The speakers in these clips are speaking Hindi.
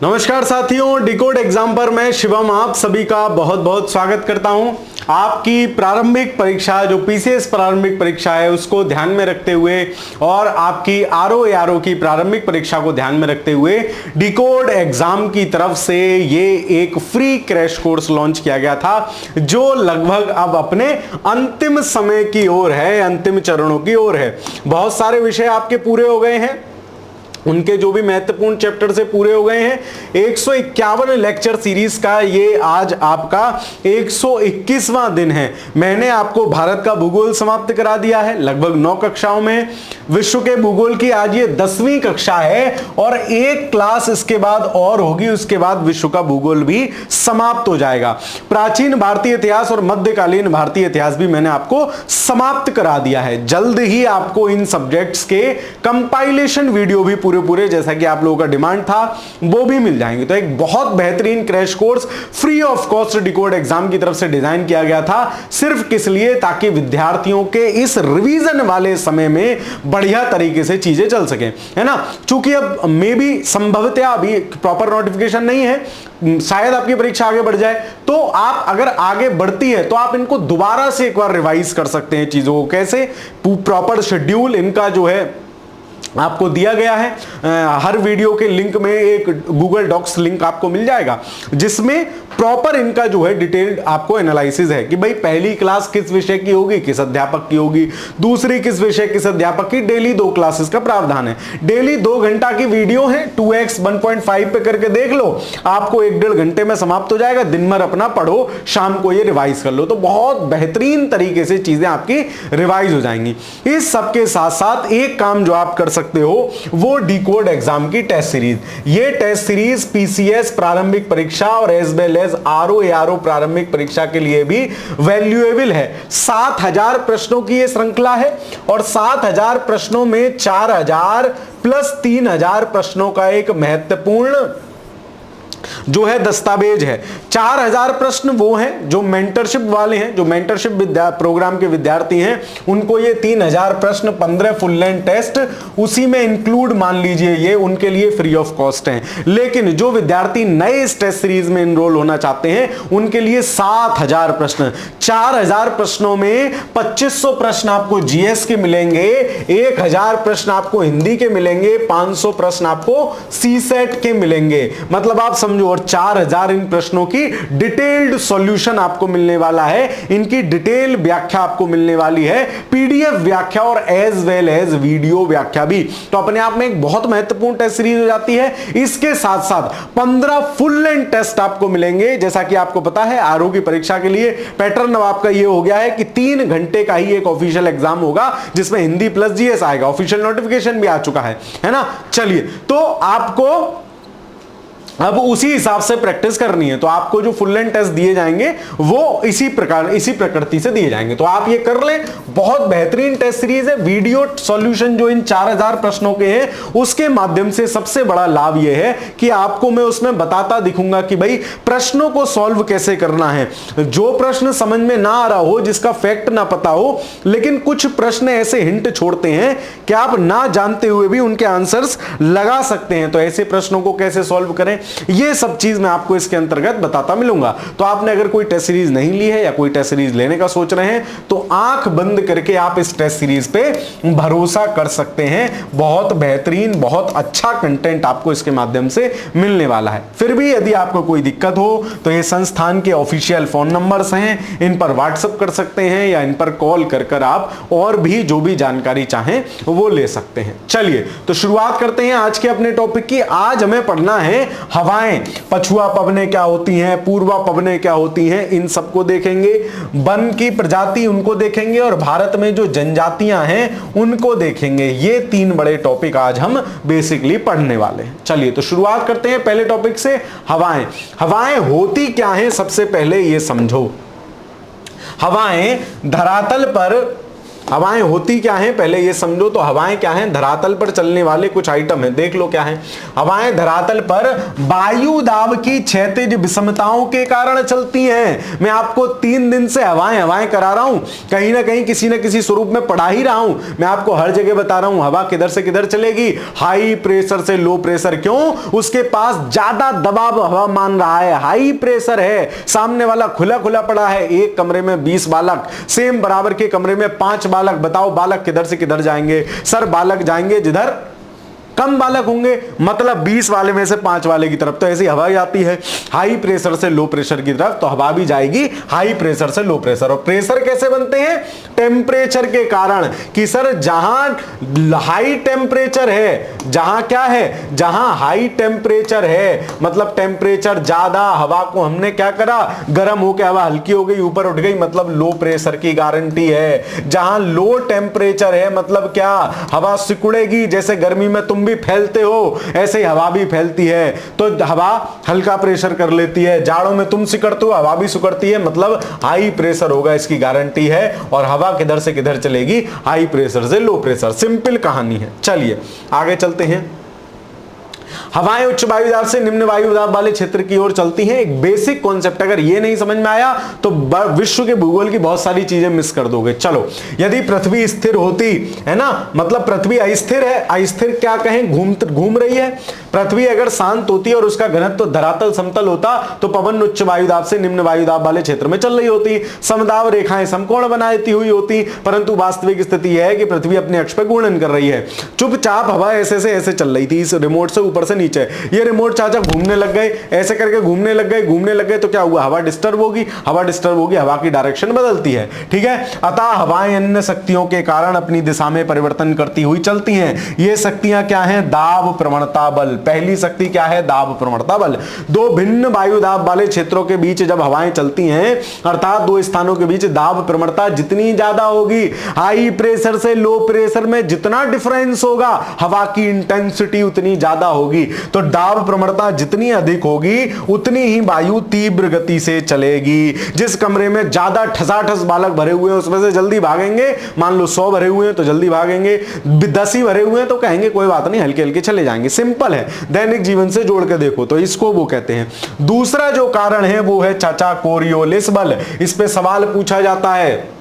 नमस्कार साथियों, डिकोड एग्जाम पर मैं शिवम आप सभी का बहुत बहुत स्वागत करता हूं। आपकी प्रारंभिक परीक्षा जो पीसीएस प्रारंभिक परीक्षा है उसको ध्यान में रखते हुए और आपकी आरओ की प्रारंभिक परीक्षा को ध्यान में रखते हुए डिकोड एग्जाम की तरफ से ये एक फ्री क्रैश कोर्स लॉन्च किया गया था जो लगभग अब अपने अंतिम समय की ओर है, अंतिम चरणों की ओर है। बहुत सारे विषय आपके पूरे हो गए हैं, उनके जो भी महत्वपूर्ण चैप्टर से पूरे हो गए हैं। 151 लेक्चर सीरीज का ये आज आपका 121वां दिन है। मैंने आपको भारत का भूगोल समाप्त करा दिया है लगभग 9 कक्षाओं में। विश्व के भूगोल की आज ये 10वीं कक्षा है और एक क्लास इसके बाद और होगी, उसके बाद विश्व का भूगोल भी समाप्त हो जाएगा। प्राचीन भारतीय इतिहास और मध्यकालीन भारतीय इतिहास भी मैंने आपको समाप्त करा दिया है। जल्द ही आपको इन सब्जेक्ट्स के कंपाइलेशन वीडियो भी पूरे जैसा कि आप लोगों का डिमांड था वो भी मिल जाएंगे। तो एक बहुत बेहतरीन crash course free of cost decode exam की तरफ से डिजाइन किया गया था, सिर्फ किस लिए, ताकि विद्यार्थियों के इस रिवीजन वाले समय में बढ़िया तरीके से चीजें चल सके, है ना। चूंकि अब मे बी संभवतः अभी प्रॉपर नोटिफिकेशन नहीं है, शायद आपकी परीक्षा आगे बढ़ जाए, तो आप अगर आगे बढ़ती है तो आप इनको दोबारा से एक बार रिवाइज कर सकते हैं चीजों को। कैसे? प्रॉपर शेड्यूल इनका जो है आपको दिया गया है। हर वीडियो के लिंक में एक गूगल डॉक्स लिंक आपको मिल जाएगा जिसमें प्रॉपर इनका जो है डिटेल्ड आपको एनालिसिस है कि भाई पहली क्लास किस विषय की होगी, किस अध्यापक की होगी, दूसरी किस विषय किस अध्यापक की। डेली 2 क्लासेस का प्रावधान है, डेली 2 घंटा की वीडियो है, 2x 1.5 पे करके देख लो, आपको 1-1.5 घंटे में समाप्त हो जाएगा। दिन भर अपना पढ़ो, शाम को ये रिवाइज कर लो, तो बहुत बेहतरीन तरीके से चीजें आपकी रिवाइज हो जाएंगी। इस सबके साथ साथ एक काम जो आप कर सकते हो वो डिकोड एग्जाम की टेस्ट सीरीज। ये टेस्ट सीरीज पीसीएस प्रारंभिक परीक्षा और एज वेल एज आरओ प्रारंभिक परीक्षा के लिए भी वैल्यूएबल है। 7000 प्रश्नों की यह श्रृंखला है और 7000 प्रश्नों में 4000 प्लस 3000 प्रश्नों का एक महत्वपूर्ण जो है दस्तावेज है। 4000 प्रश्न वो हैं जो मेंटरशिप वाले हैं, जो मेंटरशिप प्रोग्राम के विद्यार्थी हैं, उनको ये 3000 प्रश्न 15 फुल लेंथ टेस्ट उसी में इंक्लूड मान लीजिए, ये उनके लिए फ्री ऑफ कॉस्ट हैं। लेकिन जो विद्यार्थी नए इस टेस्ट सीरीज में एनरोल होना चाहते हैं उनके लिए 7000 प्रश्न, 4000 प्रश्नों में 2500 प्रश्न आपको जीएस के मिलेंगे, 1000 प्रश्न आपको हिंदी के मिलेंगे, 500 प्रश्न आपको सीसेट के मिलेंगे। मतलब आप समझो, और 4000 इन प्रश्नों की डिटेल्ड सॉल्यूशन आपको मिलने वाला है, इनकी डिटेल व्याख्या आपको मिलने वाली है, पीडीएफ व्याख्या और एज वेल एज वीडियो व्याख्या भी। तो अपने आप में एक बहुत महत्वपूर्ण टेस्ट सीरीज हो जाती है। इसके साथ साथ 15 फुल लेंथ टेस्ट आपको मिलेंगे। जैसा कि आपको पता है आरओ की परीक्षा के लिए पैटर्न अब आपका ये हो गया है कि 3 घंटे का ही एक ऑफिशियल एग्जाम होगा जिसमें हिंदी प्लस जीएस आएगा। ऑफिशियल नोटिफिकेशन भी आ चुका है ना। चलिए, तो आपको अब उसी हिसाब से प्रैक्टिस करनी है, तो आपको जो फुल लेंथ टेस्ट दिए जाएंगे वो इसी प्रकृति से दिए जाएंगे। तो आप ये कर लें, बहुत बेहतरीन टेस्ट सीरीज है। वीडियो सॉल्यूशन जो इन 4000 प्रश्नों के हैं उसके माध्यम से सबसे बड़ा लाभ ये है कि आपको मैं उसमें बताता दिखूंगा कि भाई प्रश्नों को सॉल्व कैसे करना है। जो प्रश्न समझ में ना आ रहा हो, जिसका फैक्ट ना पता हो, लेकिन कुछ प्रश्न ऐसे हिंट छोड़ते हैं कि आप ना जानते हुए भी उनके आंसर्स लगा सकते हैं, तो ऐसे प्रश्नों को कैसे सॉल्व करें, ये सब चीज मैं आपको इसके अंतर्गत बताता मिलूंगा। तो आपने अगर कोई टेस्ट सीरीज नहीं ली है या कोई टेस्ट सीरीज लेने का सोच रहे हैं तो आंख बंद करके आप इस टेस्ट सीरीज पे भरोसा कर सकते हैं। बहुत बेहतरीन, बहुत अच्छा कंटेंट आपको इसके माध्यम से मिलने वाला है। फिर भी यदि आपको कोई दिक्कत हो तो ये संस्थान के ऑफिशियल फोन नंबर्स हैं, इन पर व्हाट्सएप कर सकते हैं या इन पर कॉल कर आप और भी जो भी जानकारी चाहें वो ले सकते हैं। चलिए, तो शुरुआत करते हैं आज के अपने टॉपिक की। आज हमें पढ़ना है हवाएं। पछुआ पवनें क्या होती हैं, पूर्वा पवनें क्या होती हैं, इन सबको देखेंगे। वन की प्रजाति उनको देखेंगे और भारत में जो जनजातियां हैं उनको देखेंगे। ये 3 बड़े टॉपिक आज हम बेसिकली पढ़ने वाले हैं। चलिए, तो शुरुआत करते हैं पहले टॉपिक से, हवाएं। हवाएं होती क्या हैं, सबसे पहले ये समझो। हवाएं धरातल पर हवाएं होती क्या हैं पहले ये समझो। तो हवाएं क्या हैं? धरातल पर चलने वाले कुछ आइटम हैं, देख लो क्या है। हवाएं धरातल पर वायु दाब की क्षैतिज विषमताओं के कारण चलती हैं। मैं आपको 3 दिन से हवाएं हवाएं करा रहा हूं, कहीं ना कहीं किसी न किसी स्वरूप में पढ़ा ही रहा हूं। मैं आपको हर जगह बता रहा हूं हवा किधर से किधर चलेगी, हाई प्रेशर से लो प्रेशर। क्यों? उसके पास ज्यादा दबाव हवा मान रहा है, हाई प्रेशर है, सामने वाला खुला खुला पड़ा है। एक कमरे में 20 बालक, सेम बराबर के कमरे में 5 बालक। बताओ बालक किधर से किधर जाएंगे? सर बालक जाएंगे जिधर कम बालक होंगे, मतलब 20 वाले में से 5 वाले की तरफ। तो ऐसी हवा जाती है हाई प्रेशर से लो प्रेशर की तरफ, तो हवा भी जाएगी हाई प्रेशर से लो प्रेशर। और प्रेशर कैसे बनते हैं? टेम्परेचर के कारण। कि सर जहां हाई टेम्परेचर है, जहां क्या है, जहां हाई टेम्परेचर है, मतलब टेम्परेचर ज्यादा, हवा को हमने क्या करा, गर्म होकर हवा हल्की हो गई, ऊपर उठ गई, मतलब लो प्रेशर की गारंटी है। जहां लो टेम्परेचर है, मतलब क्या, हवा सिकुड़ेगी, जैसे गर्मी में तुम भी फैलते हो ऐसे ही हवा भी फैलती है। तो हवा हल्का प्रेशर कर लेती है, जाड़ों में तुम सिकड़ते हो हवा भी सिकड़ती है, मतलब हाई प्रेशर होगा, इसकी गारंटी है। और हवा किधर से किधर चलेगी? हाई प्रेशर से लो प्रेशर। सिंपल कहानी है। चलिए आगे चलते हैं। हवाएं उच्च वायु दाब से निम्न वायु दाब वाले क्षेत्र की ओर चलती हैं। एक बेसिक कॉन्सेप्ट अगर ये नहीं समझ में आया तो विश्व के भूगोल की बहुत सारी चीजें मिस कर दोगे। चलो, यदि पृथ्वी स्थिर होती है ना, मतलब पृथ्वी अस्थिर है, अस्थिर क्या कहें, घूम रही है। पृथ्वी अगर शांत होती और उसका घनत्व तो धरातल समतल होता तो पवन उच्च वायु दाब से निम्न वायु दाब वाले क्षेत्र में चल रही होती, समदाब रेखाएं समकोण बनाती हुई होती। परंतु वास्तविक स्थिति यह है कि पृथ्वी अपने अक्ष पर घूर्णन कर रही है। चुपचाप हवा ऐसे से ऐसे चल रही थी, इस रिमोट से ऊपर से नीचे। ये रिमोट चाचा घूमने लग गए, ऐसे करके घूमने लग गए तो क्या हुआ? हवा डिस्टर्ब होगी, हवा की डायरेक्शन बदलती है। ठीक है, अतः हवाएं अन्य शक्तियों के कारण अपनी दिशा में परिवर्तन करती हुई चलती हैं। ये शक्तियां क्या हैं? दाब प्रवणता बल। पहली शक्ति क्या है? दाब प्रवणता बल। दो भिन्न वायु दाब वाले क्षेत्रों के बीच जब हवाएं चलती हैं, अर्थात दो स्थानों के बीच दाब प्रवणता जितनी ज्यादा होगी, हाई प्रेशर से लो प्रेशर में जितना डिफरेंस होगा, हवा की इंटेंसिटी उतनी ज्यादा होगी। तो दाब प्रवणता जितनी अधिक होगी उतनी ही वायु तीव्र गति से चलेगी। जिस कमरे में ज्यादा ठसाठस बालक भरे हुए हैं उसमें से जल्दी भागेंगे, मान लो 100 भरे हुए हैं तो जल्दी भागेंगे, 10 ही भरे हुए हैं तो कहेंगे कोई बात नहीं, हल्के हल्के चले जाएंगे। सिंपल है, दैनिक जीवन से जोड़ के देखो तो इसको वो कहते हैं। दूसरा जो कारण है वो है चाचा कोरियोलिस बल। इस पे सवाल पूछा जाता है।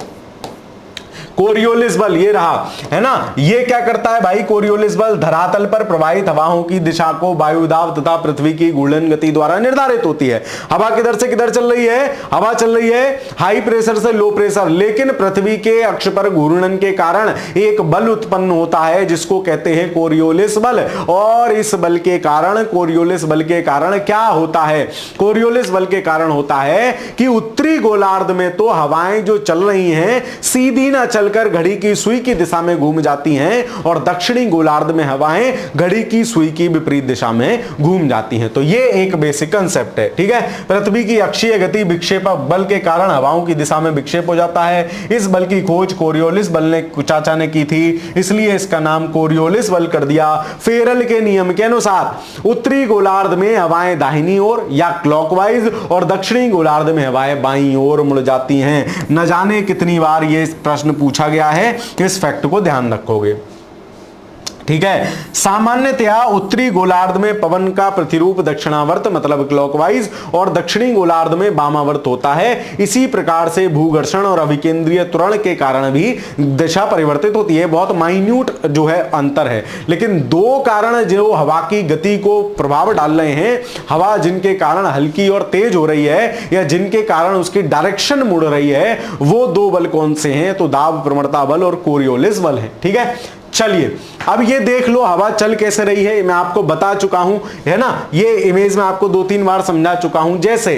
कोरियोलिस बल ये रहा है ना, ये क्या करता है भाई? कोरियोलिस बल धरातल पर प्रवाहित हवाओं की दिशा को वायु दाब तथा पृथ्वी की घूर्णन गति द्वारा निर्धारित होती है। हवा किधर से किधर चल रही है? हवा चल रही है हाई प्रेशर से लो प्रेशर, लेकिन पृथ्वी के अक्ष पर घूर्णन के कारण एक बल उत्पन्न होता है जिसको कहते हैं कोरियोलिस बल। और इस बल के कारण, कोरियोलिस बल के कारण क्या होता है? कोरियोलिस बल के कारण होता है कि उत्तरी गोलार्ध में तो हवाएं जो चल रही हैं सीधी ना चलकर घड़ी की सुई की दिशा में घूम जाती हैं, और दक्षिणी गोलार्ध में हवाएं घड़ी की सुई की विपरीत दिशा में घूम जाती हैं। तो ये एक बेसिक कंसेप्ट है। ठीक है, पृथ्वी की अक्षीय गति विक्षेप बल के कारण हवाओं की दिशा में विक्षेप हो जाता है। इस बल की खोज कोरियोलिस बल ने चाचा ने की थी, इसलिए इसका नाम कोरियोलिस बल कर दिया। फेरल के नियम के अनुसार उत्तरी गोलार्ध में हवाएं दाहिनी ओर या क्लॉकवाइज और दक्षिणी गोलार्ध में हवाएं बाईं ओर मुड़ जाती हैं। न जाने कितनी बार ये प्रश्न पूछा गया है, इस फैक्ट को ध्यान रखोगे। ठीक है, सामान्यतया उत्तरी गोलार्ध में पवन का प्रतिरूप दक्षिणावर्त मतलब क्लॉकवाइज और दक्षिणी गोलार्ध में वामावर्त होता है। इसी प्रकार से भूघर्षण और अभिकेंद्रीय त्वरण के कारण भी दिशा परिवर्तित होती है। बहुत माइन्यूट जो है अंतर है, लेकिन दो कारण जो हवा की गति को प्रभाव डाल रहे हैं, हवा जिनके कारण हल्की और तेज हो रही है या जिनके कारण उसकी डायरेक्शन मुड़ रही है, वो दो बल कौन से हैं? तो दाब प्रवणता बल और कोरियोलिस बल है। ठीक है, चलिए अब ये देख लो हवा चल कैसे रही है, मैं आपको बता चुका हूं, है ना। ये इमेज में आपको 2-3 बार समझा चुका हूं। जैसे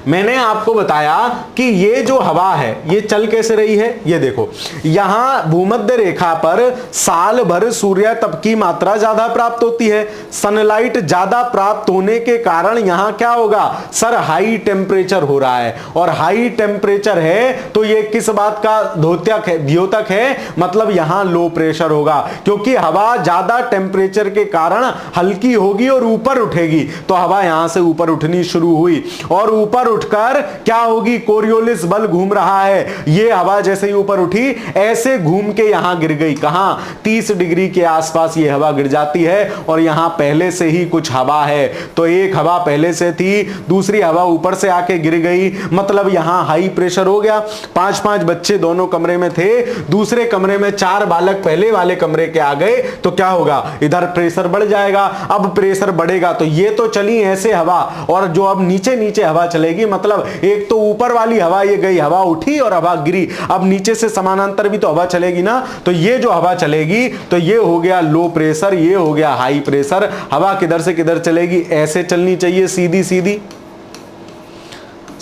मैंने आपको बताया कि ये जो हवा है ये चल कैसे रही है, ये देखो यहां भूमध्य रेखा पर साल भर सूर्य तप की मात्रा ज्यादा प्राप्त होती है। सनलाइट ज्यादा प्राप्त होने के कारण यहां क्या होगा? सर हाई टेम्परेचर हो रहा है, और हाई टेम्परेचर है तो ये किस बात का द्योतक है? मतलब यहां लो प्रेशर होगा, क्योंकि हवा ज्यादा टेम्परेचर के कारण हल्की होगी और ऊपर उठेगी। तो हवा यहां से ऊपर उठनी शुरू हुई, और ऊपर उठकर क्या होगी, कोरियोलिस बल घूम रहा है, ये हवा जैसे ही ऊपर उठी ऐसे घूम के यहां गिर गई, कहां, 30 डिग्री के आसपास ये हवा गिर जाती है और यहां पहले से ही कुछ हवा है, तो एक हवा पहले से थी, दूसरी हवा ऊपर से आके गिर गई, मतलब यहां हाई प्रेशर हो गया। 5-5 बच्चे दोनों कमरे में थे, दूसरे कमरे में 4 बालक पहले वाले कमरे के आ गए, तो क्या होगा, इधर प्रेशर बढ़ जाएगा। अब प्रेशर बढ़ेगा तो ये तो चली ऐसे हवा, और जो अब नीचे नीचे हवा चलेगी, मतलब एक तो ऊपर वाली हवा ये गई, हवा उठी और हवा गिरी, अब नीचे से समानांतर भी तो हवा चलेगी ना, तो ये जो हवा चलेगी तो ये हो गया लो प्रेशर, ये हो गया हाई प्रेशर। हवा किधर से किधर चलेगी, ऐसे चलनी चाहिए, सीधी सीधी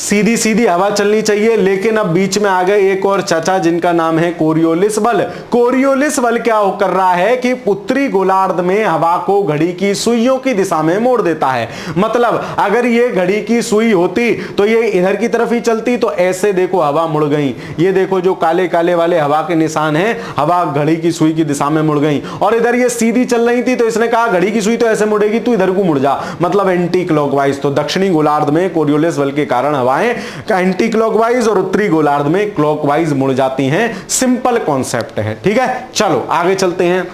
सीधी सीधी हवा चलनी चाहिए, लेकिन अब बीच में आ गए एक और चाचा जिनका नाम है कोरियोलिस बल। कोरियोलिस बल क्या कर रहा है कि उत्तरी गोलार्ध में हवा को घड़ी की सुइयों की दिशा में मोड़ देता है। मतलब अगर ये घड़ी की सुई होती तो ये इधर की तरफ ही चलती, तो ऐसे देखो हवा मुड़ गई, ये देखो जो काले काले वाले हवा के निशान हैं, हवा घड़ी की सुई की दिशा में मुड़ गई, और इधर ये सीधी चल रही थी, तो इसने कहा घड़ी की सुई तो ऐसे मुड़ेगी, तू इधर को मुड़ जा, मतलब एंटी क्लॉकवाइज। तो दक्षिणी गोलार्ध में कोरियोलिस बल के कारण हवाएं एंटी क्लॉकवाइज और उत्तरी गोलार्ध में क्लॉकवाइज मुड़ जाती हैं। सिंपल कॉन्सेप्ट है, ठीक है। चलो आगे चलते हैं,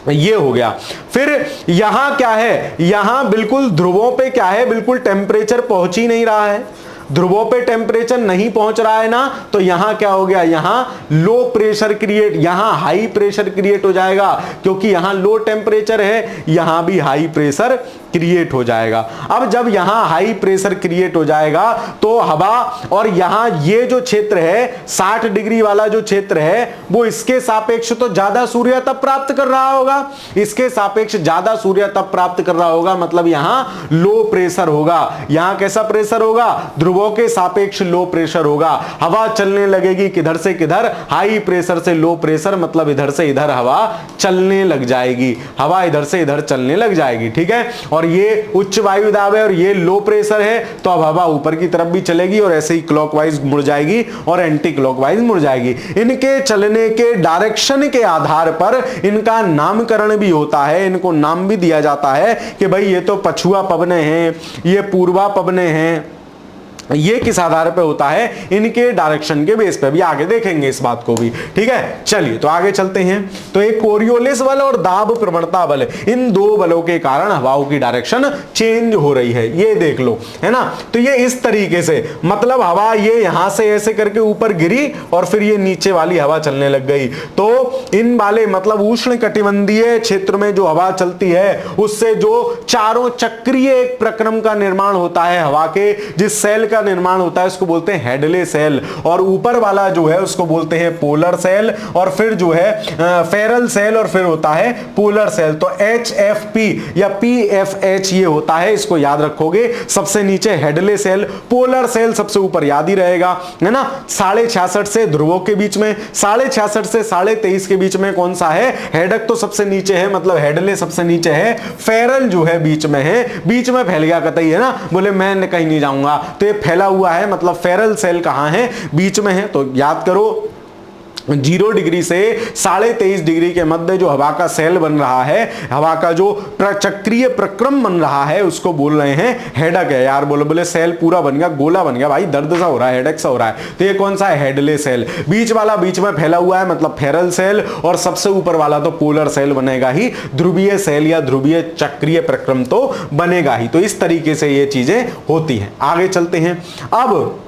ये हो गया। फिर यहां क्या है, यहां बिल्कुल ध्रुवों पे क्या है, बिल्कुल टेम्परेचर पहुंच ही नहीं रहा है, ध्रुवों पे टेम्परेचर नहीं पहुंच रहा है ना, तो यहां क्या हो गया, यहां लो प्रेशर क्रिएट, यहां हाई प्रेशर क्रिएट हो जाएगा, क्योंकि यहां लो टेम्परेचर है, यहां भी हाई प्रेशर क्रिएट हो जाएगा। अब जब यहां हाई प्रेशर क्रिएट हो जाएगा तो हवा, और यहां ये जो क्षेत्र है 60 डिग्री वाला जो क्षेत्र है, वो इसके सापेक्ष तो ज्यादा सूर्य तप प्राप्त कर रहा होगा, इसके सापेक्ष ज्यादा सूर्य तप प्राप्त कर रहा होगा, मतलब यहां लो प्रेशर होगा। यहां कैसा प्रेशर होगा, ध्रुवों के सापेक्ष लो प्रेशर होगा। हवा चलने लगेगी किधर से किधर, हाई प्रेशर से लो प्रेशर, मतलब इधर से इधर हवा चलने लग जाएगी, हवा इधर से इधर चलने लग जाएगी, ठीक है। और ये उच्च वायु दाब है और ये लो प्रेशर है, तो अब हवा ऊपर की तरफ भी चलेगी और ऐसे ही क्लॉकवाइज मुड़ जाएगी और एंटी क्लॉकवाइज मुड़ जाएगी। इनके चलने के डायरेक्शन के आधार पर इनका नामकरण भी होता है, इनको नाम भी दिया जाता है कि भाई ये तो पछुआ पवने हैं, ये पूर्वा पवने हैं। ये किस आधार पे होता है, इनके डायरेक्शन के बेस पे, भी आगे देखेंगे इस बात को भी, ठीक है। चलिए तो आगे चलते हैं। तो एक कोरियोलिस बल और दाब प्रवणता बल, इन दो बलों के कारण हवाओं की डायरेक्शन चेंज हो रही है, ये देख लो, है ना। तो ये इस तरीके से, मतलब हवा ये यहां से ऐसे करके ऊपर गिरी और फिर ये नीचे वाली हवा चलने लग गई। तो इन वाले मतलब उष्ण कटिबंधीय क्षेत्र में जो हवा चलती है, उससे जो चारों चक्रीय एक प्रक्रम का निर्माण होता है हवा के, जिस सेल का निर्माण होता है उसको बोलते हैं हेडले सेल, और ऊपर वाला जो है उसको बोलते हैं पोलर सेल, और फिर जो है फेरल सेल, और फिर होता है पोलर सेल। तो HFP या PFH ये होता है, इसको याद रखोगे। सबसे नीचे हेडले सेल, पोलर सेल सबसे ऊपर याद ही रहेगा, है ना। 66.5 से ध्रुवों के बीच में, 66.5 से 23.5 के बीच में कौन सा है, हेडक तो सबसे नीचे है, मतलब हेडले सबसे नीचे है, फेरल जो है बीच में है, बीच में फैल गया कतई, है ना, बोले मैं कहीं नहीं जाऊंगा, तो ये फैला हुआ है, मतलब फेरल सेल कहां है, बीच में है। तो याद करो 0 डिग्री से 23.5 डिग्री के मध्य जो हवा का सेल बन रहा है, हवा का जो चक्रीय प्रक्रम बन रहा है, उसको बोल रहे हैं हेडक है। यार बोले सेल पूरा बन गया, गोला बन गया भाई, दर्द सा हो रहा है, हेडक सा हो रहा है। तो ये कौन सा है, हेडले सेल। बीच वाला बीच में फैला हुआ है, मतलब फेरल सेल, और सबसे ऊपर वाला तो पोलर सेल बनेगा ही, ध्रुवीय सेल या ध्रुवीय चक्रीय प्रक्रम तो बनेगा ही। तो इस तरीके से ये चीजें होती हैं। आगे चलते हैं। अब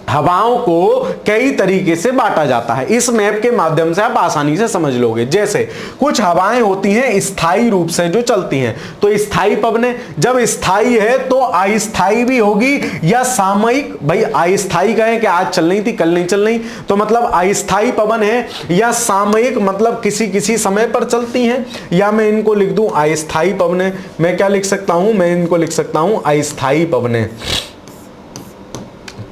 हवाओं को कई तरीके से बांटा जाता है, इस मैप के माध्यम से आप आसानी से समझ लोगे। जैसे कुछ हवाएं होती हैं स्थायी रूप से जो चलती हैं, तो स्थायी पवनें, जब स्थायी है तो अस्थायी भी होगी या सामयिक। भाई अस्थायी कहें कि आज चल रही थी कल नहीं चल रही, तो मतलब अस्थायी पवन है, या सामयिक मतलब किसी किसी समय पर चलती हैं, या मैं इनको लिख दूं अस्थायी पवनें। मैं क्या लिख सकता हूं, मैं इनको लिख सकता हूं अस्थायी पवनें।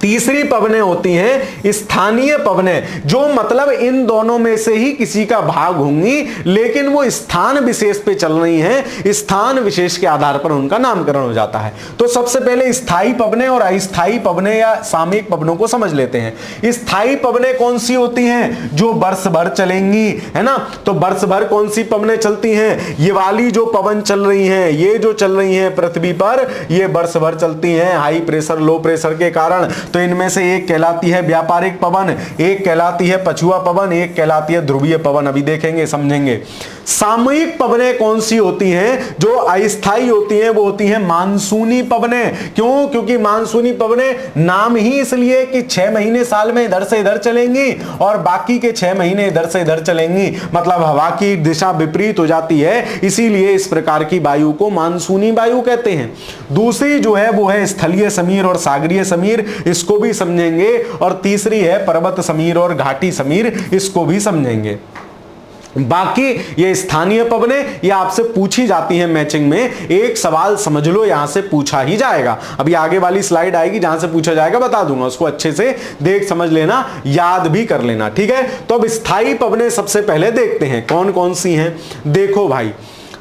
तीसरी पवनें होती हैं स्थानीय पवनें, जो मतलब इन दोनों में से ही किसी का भाग होंगी, लेकिन वो स्थान विशेष पे चल रही हैं, स्थान विशेष के आधार पर उनका नामकरण हो जाता है। तो सबसे पहले स्थायी पवनें और अस्थायी पवनें या सामयिक पवनों को समझ लेते हैं। स्थायी पवनें कौन सी होती हैं? जो वर्ष भर चलेंगी, है ना। तो वर्ष भर कौन सी पवनें चलती हैं? ये वाली जो पवन चल रही हैं, ये जो चल रही हैं पृथ्वी पर, ये वर्ष भर चलती हैं हाई प्रेशर लो प्रेशर के कारण। तो इनमें से एक कहलाती है व्यापारिक पवन, एक कहलाती है पछुआ पवन, एक कहलाती है ध्रुवीय पवन। अभी देखेंगे, समझेंगे। सामयिक पवनें कौन सी होती हैं? जो अस्थायी होती हैं, वो होती हैं मानसूनी पवनें। क्यों? क्योंकि मानसूनी पवनें नाम ही इसलिए कि 6 महीने साल में इधर से इधर चलेंगी और बाकी के 6 महीने इधर से इधर चलेंगी, मतलब हवा की दिशा विपरीत हो जाती है, इसीलिए इस प्रकार की वायु को मानसूनी वायु कहते हैं। दूसरी जो है वो है स्थलीय समीर और सागरीय समीर, इसको भी समझेंगे। और तीसरी है पर्वत समीर और घाटी समीर, इसको भी समझेंगे। बाकी ये स्थानीय पवनें ये आपसे पूछी जाती हैं मैचिंग में। एक सवाल समझ लो, यहां से पूछा ही जाएगा। अभी आगे वाली स्लाइड आएगी जहां से पूछा जाएगा, बता दूंगा, उसको अच्छे से देख समझ लेना, याद भी कर लेना, ठीक है। तो अब स्थायी पवनें सबसे पहले देखते हैं कौन कौन सी हैं। देखो भाई,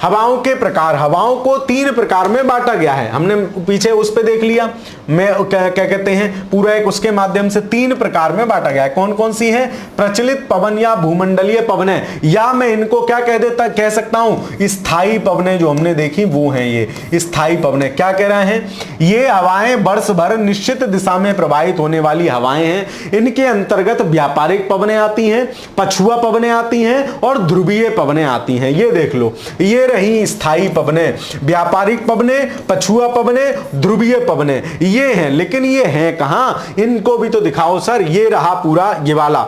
हवाओं के प्रकार, हवाओं को 3 प्रकार में बांटा गया है। हमने पीछे उस पे देख लिया, मैं क्या कहते हैं, पूरा एक उसके माध्यम से 3 प्रकार में बांटा गया है। कौन कौन सी है? प्रचलित पवन या भूमंडलीय पवनें, या मैं इनको क्या कह सकता हूं, स्थायी पवनें जो हमने देखी वो हैं ये स्थायी पवनें। क्या कह रहे हैं? ये हवाएं वर्ष भर निश्चित दिशा में प्रवाहित होने वाली हवाएं हैं। इनके अंतर्गत व्यापारिक पवनें आती हैं, पछुआ पवनें आती हैं और ध्रुवीय पवनें आती हैं। ये देख लो, ये रही स्थायी पवनें, व्यापारिक पवनें, पछुआ पवनें, ध्रुवीय पवनें, ये हैं। लेकिन ये हैं कहां? इनको भी तो दिखाओ सर। ये रहा पूरा ये वाला।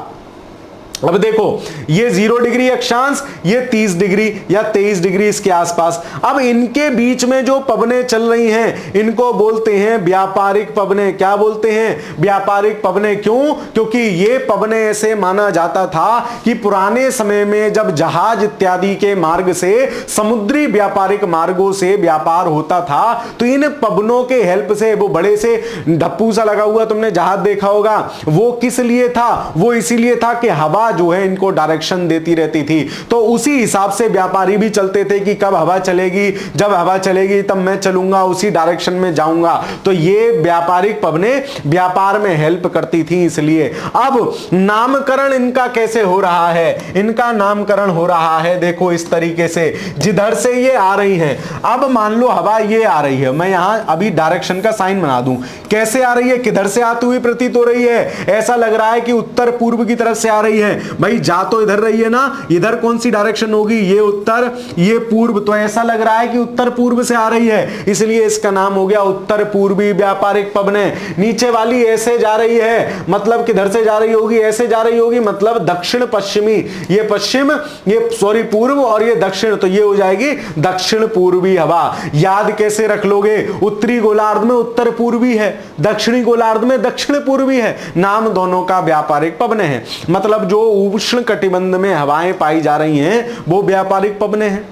अब देखो, ये 0 डिग्री अक्षांश, ये 30 डिग्री या 23 डिग्री इसके आसपास। अब इनके बीच में जो पवनें चल रही हैं, इनको बोलते हैं व्यापारिक पवनें। क्या बोलते हैं? व्यापारिक पवनें। क्यों? क्योंकि ये पवनें ऐसे माना जाता था कि पुराने समय में जब जहाज इत्यादि के मार्ग से समुद्री व्यापारिक मार्गों से व्यापार होता था, तो इन पवनों के हेल्प से, वो बड़े से ढप्पू सा लगा हुआ तुमने जहाज देखा होगा, वो किस लिए था? वो इसीलिए था कि हवा जो है इनको डायरेक्शन देती रहती थी। तो उसी हिसाब से व्यापारी भी चलते थे कि कब हवा चलेगी, जब हवा चलेगी तब मैं चलूंगा, उसी डायरेक्शन में जाऊंगा। तो ये व्यापारिक पवनें व्यापार में हेल्प करती थी। इसलिए अब नामकरण इनका कैसे हो रहा है? इनका नामकरण हो रहा है देखो इस तरीके से, जिधर से ये आ रही है। अब मान लो हवा ये आ रही है, मैं यहां अभी डायरेक्शन का साइन बना दूं। कैसे आ रही है? किधर से आती हुई प्रतीत हो रही है? ऐसा लग रहा है कि उत्तर पूर्व की तरफ से आ रही है। भाई जा तो इधर रही है ना, इधर कौन सी डायरेक्शन होगी? ये उत्तर, ये पूर्व। तो ऐसा लग रहा है कि उत्तर पूर्व से आ रही है, इसलिए इसका नाम हो गया उत्तर पूर्वी व्यापारिक पवनें। नीचे वाली ऐसे जा रही है, मतलब किधर से जा रही होगी? ऐसे जा रही होगी, मतलब दक्षिण पश्चिमी। ये पश्चिम, ये सॉरी पूर्व, और ये दक्षिण, तो ये हो जाएगी दक्षिण पूर्वी हवा। याद कैसे रख लोगे? उत्तरी गोलार्ध में उत्तर पूर्वी है, दक्षिणी गोलार्ध में दक्षिण पूर्वी है। नाम दोनों का व्यापारिक पवनें हैं। मतलब जो उष्ण कटिबंध में हवाएं पाई जा रही हैं वो व्यापारिक पवनें हैं।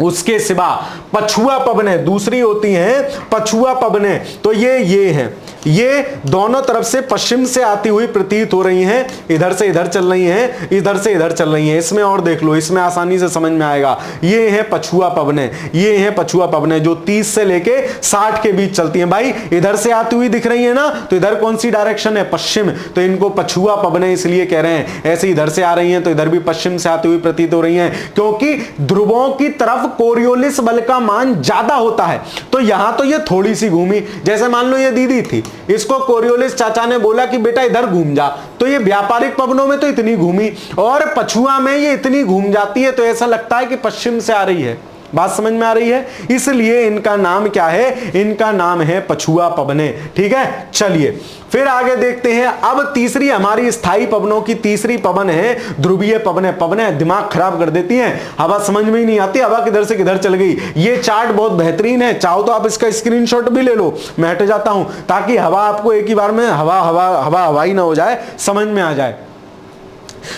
उसके सिवा पछुआ पवनें दूसरी होती हैं। पछुआ पवनें तो ये हैं, ये दोनों तरफ से पश्चिम से आती हुई प्रतीत हो रही हैं, इधर से इधर चल रही हैं, इधर से इधर चल रही हैं। इसमें और देख लो, इसमें आसानी से समझ में आएगा। ये है पछुआ पवनें, ये है पछुआ पवनें जो 30 से लेके 60 के बीच चलती हैं। भाई इधर से आती हुई दिख रही है ना, तो इधर कौन सी डायरेक्शन है? पश्चिम, तो इनको पछुआ पवनें इसलिए कह रहे हैं। ऐसे इधर से आ रही हैं तो इधर भी पश्चिम से आती हुई प्रतीत हो रही हैं, क्योंकि ध्रुवों की तरफ कोरियोलिस बल का मान ज्यादा होता है। तो यहां तो ये थोड़ी सी घूमी, जैसे मान लो ये दीदी थी, इसको कोरियोलिस चाचा ने बोला कि बेटा इधर घूम जा, तो ये व्यापारिक पवनों में तो इतनी घूमी, और पछुआ में ये इतनी घूम जाती है, तो ऐसा लगता है कि पश्चिम से आ रही है। बात समझ में आ रही है? इसलिए इनका नाम क्या है? इनका नाम है पछुआ पवनें। ठीक है, चलिए फिर आगे देखते हैं। अब तीसरी हमारी स्थायी पवनों की तीसरी पवन है ध्रुवीय पवनें। पवनें दिमाग खराब कर देती हैं, हवा समझ में ही नहीं आती, हवा किधर से किधर चल गई। ये चार्ट बहुत बेहतरीन है, चाहो तो आप इसका स्क्रीनशॉट भी ले लो, मैं हट जाता हूं, ताकि हवा आपको एक ही बार में हवा ही ना हो जाए, समझ में आ जाए।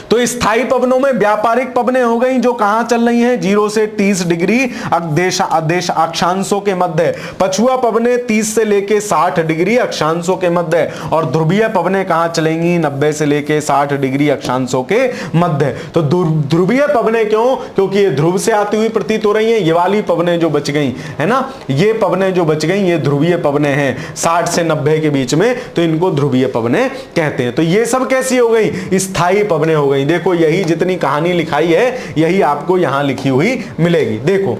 तो स्थायी पवनों में व्यापारिक पवनें हो गई जो कहां चल रही हैं 0 से 30 डिग्री देश अक्षांशों के मध्य। पछुआ पवनें 30 से लेके 60 डिग्री अक्षांशों के मध्य। और ध्रुवीय पवनें कहां चलेंगी 90 से लेके 60 डिग्री अक्षांशों के मध्य। तो ध्रुवीय पवनें क्यों, क्योंकि ये ध्रुव से आती हुई प्रतीत हो रही हैं। ये वाली पवनें जो बच गई है ना, ये पवनें जो बच गई ये ध्रुवीय पवनें हैं 60 से 90 के बीच में, तो इनको ध्रुवीय पवनें कहते हैं। तो ये सब कैसी हो गई स्थायी पवनें हो गई। देखो यही जितनी कहानी लिखाई है यही आपको यहां लिखी हुई मिलेगी। देखो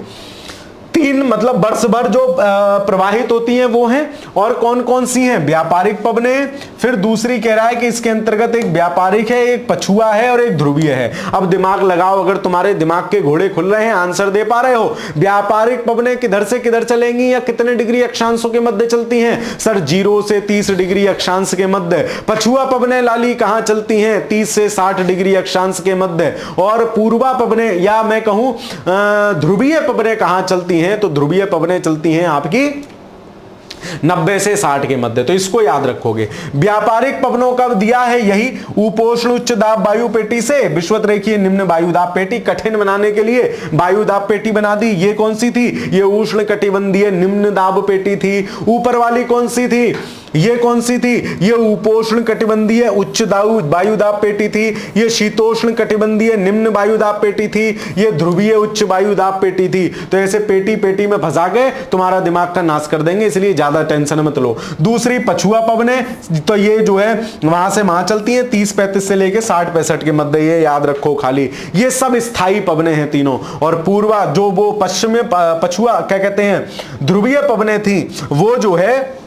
3 मतलब वर्ष भर जो प्रवाहित होती हैं वो हैं, और कौन कौन सी हैं व्यापारिक पवनें। फिर दूसरी कह रहा है कि इसके अंतर्गत एक व्यापारिक है, एक पछुआ है और एक ध्रुवीय है। अब दिमाग लगाओ, अगर तुम्हारे दिमाग के घोड़े खुल रहे हैं, आंसर दे पा रहे हो। व्यापारिक पवनें किधर से किधर चलेंगी या कितने डिग्री अक्षांशों के मध्य चलती हैं सर 0 से 30 डिग्री अक्षांश के मध्य। पछुआ पवनें लाली कहां चलती हैं 30 से 60 डिग्री अक्षांश के मध्य। और पूर्वा पवनें या मैं कहूं ध्रुवीय पवनें कहां चलती हैं, तो ध्रुवीय पवनें चलती हैं आपकी 90 से 60 के मध्य। तो इसको याद रखोगे। व्यापारिक पवनों का दिया है यही उपोष्ण उच्च दाब वायु पेटी से विषुवत रेखीय निम्न वायु दाब पेटी। कठिन बनाने के लिए वायु दाब पेटी बना दी। ये कौन सी थी, ये उष्ण कटिबंधीय निम्न दाब पेटी थी। ऊपर वाली कौन सी थी, ये कौन सी थी, ये उपोष्ण कटिबंधीय उच्च वायु दाब पेटी थी। ये शीतोष्ण कटिबंधीय निम्न वायु दाब पेटी थी। ये ध्रुवीय उच्च वायु दाब पेटी थी। तो ऐसे पेटी पेटी में फंसा के तुम्हारा दिमाग का नाश कर देंगे, इसलिए ज्यादा टेंशन मत लो। दूसरी पछुआ पवनें, तो ये जो है वहां से वहां चलती हैं 30-35 से लेके 60-65 के मध्य। ये याद रखो खाली, ये सब स्थायी पवनें हैं तीनों। और पूर्वा जो वो पश्चिम में पछुआ क्या कहते हैं ध्रुवीय पवनें थी वो जो है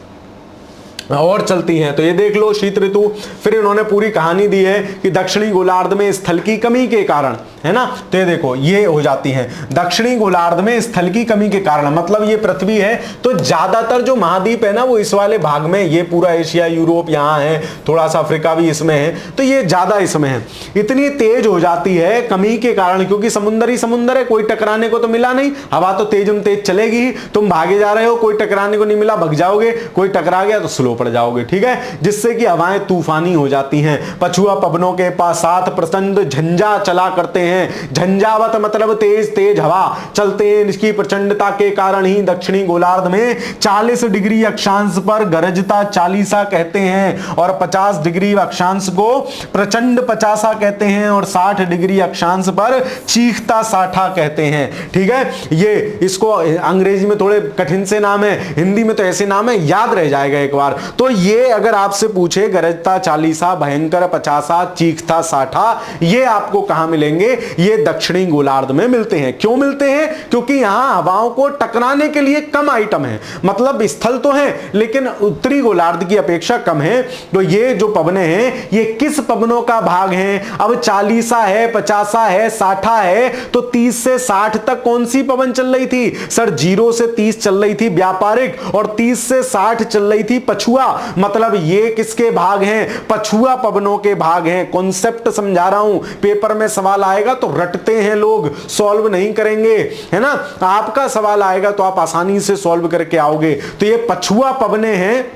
और चलती हैं। तो ये देख लो शीत ऋतु। फिर इन्होंने पूरी कहानी दी है कि दक्षिणी गोलार्ध में स्थल की कमी के कारण, है ना, तो ये देखो ये हो जाती हैं दक्षिणी गोलार्ध में स्थल की कमी के कारण। मतलब ये पृथ्वी है तो ज्यादातर जो महाद्वीप है ना वो इस वाले भाग में, ये पूरा एशिया यूरोप यहाँ है, थोड़ा सा अफ्रीका भी इसमें है, तो ये ज्यादा इसमें है। इतनी तेज हो जाती है कमी के कारण, क्योंकि समुंदर ही समुंदर है, कोई टकराने को तो मिला नहीं। हवा तो तेज चलेगी ही, तुम भागे जा रहे हो, कोई टकराने को नहीं मिला, भग जाओगे, कोई टकरा गया तो स्लो पड़ जाओगे, ठीक है, जिससे कि हवाएं तूफानी हो जाती हैं। पछुआ पवनों के पास साथ प्रचंड झंझा चला करते हैं। झंझावत मतलब तेज तेज हवा चलते हैं। इसकी प्रचंडता के कारण ही दक्षिणी गोलार्ध में 40 डिग्री अक्षांश पर गरजता चालीसा कहते हैं, और 50 डिग्री अक्षांश को प्रचंड पचासा कहते हैं, और 60 डिग्री अक्षांश पर चीखता साठा कहते हैं, ठीक है। ये इसको अंग्रेजी में थोड़े कठिन से नाम है, हिंदी में तो ऐसे नाम है, याद रह जाएगा एक बार। तो ये अगर आपसे पूछे गरजता चालीसा, भयंकर पचासा, चीखता साठा, ये आपको कहां मिलेंगे, ये दक्षिणी गोलार्ध में मिलते हैं। क्यों मिलते हैं, क्योंकि यहां हवाओं को टकराने के लिए कम आइटम है। मतलब स्थल तो है लेकिन उत्तरी गोलार्ध की अपेक्षा कम है। तो ये जो पवनें हैं ये किस पवनों का भाग हैं, अब चालीसा है, पचासा है, साठा है, तो 30 से 60 तक कौन सी पवन चल रही थी सर 0 से 30 चल रही थी व्यापारिक, और 30 से 60 चल रही थी पछुआ। मतलब ये किसके भाग हैं, पछुआ पवनों के भाग हैं। कॉन्सेप्ट समझा रहा हूं, पेपर में सवाल आएगा तो रटते हैं लोग, सॉल्व नहीं करेंगे, है ना। आपका सवाल आएगा तो आप आसानी से सॉल्व करके आओगे। तो ये पछुआ पवनें हैं।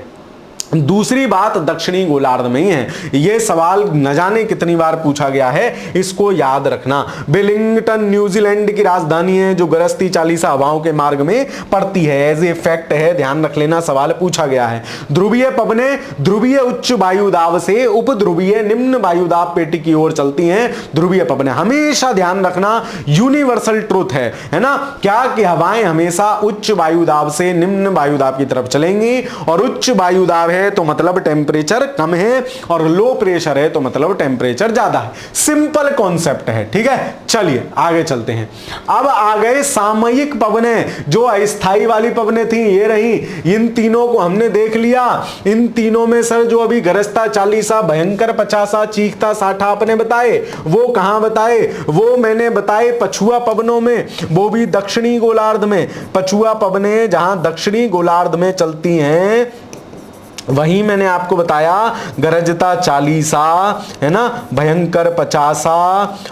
दूसरी बात दक्षिणी गोलार्ध में ही है। यह सवाल न जाने कितनी बार पूछा गया है, इसको याद रखना। वेलिंगटन न्यूजीलैंड की राजधानी है जो गरजती चालीसा हवाओं के मार्ग में पड़ती है। एज ए फैक्ट है, ध्यान रख लेना, सवाल पूछा गया है। ध्रुवीय पवनें ध्रुवीय उच्च वायुदाब से उप ध्रुवीय निम्न वायुदाब पेटी की ओर चलती हैं। ध्रुवीय पवनें हमेशा ध्यान रखना, यूनिवर्सल ट्रूथ है ना, क्या कि हवाएं हमेशा उच्च वायुदाब से निम्न वायुदाब की तरफ चलेंगी, और उच्च वायुदाब है तो मतलब टेम्परेचर कम है, और लो प्रेशर है तो मतलब टेम्परेचर ज्यादा है। सिंपल कॉन्सेप्ट है, ठीक है। चलिए आगे चलते हैं। अब आ गए सामयिक पवनें, जो अस्थाई वाली पवनें थी ये रही। इन तीनों को हमने देख लिया। इन तीनों में सर जो अभी गरजता चालीसा, भयंकर पचासा, चीखता साठा अपने बताए, वो कहां बताए, वो मैंने बताए पछुआ पवनों में, वो भी दक्षिणी गोलार्ध में। पछुआ पवनें जहां दक्षिणी गोलार्ध में चलती हैं वहीं मैंने आपको बताया गरजता 40, है ना, भयंकर 50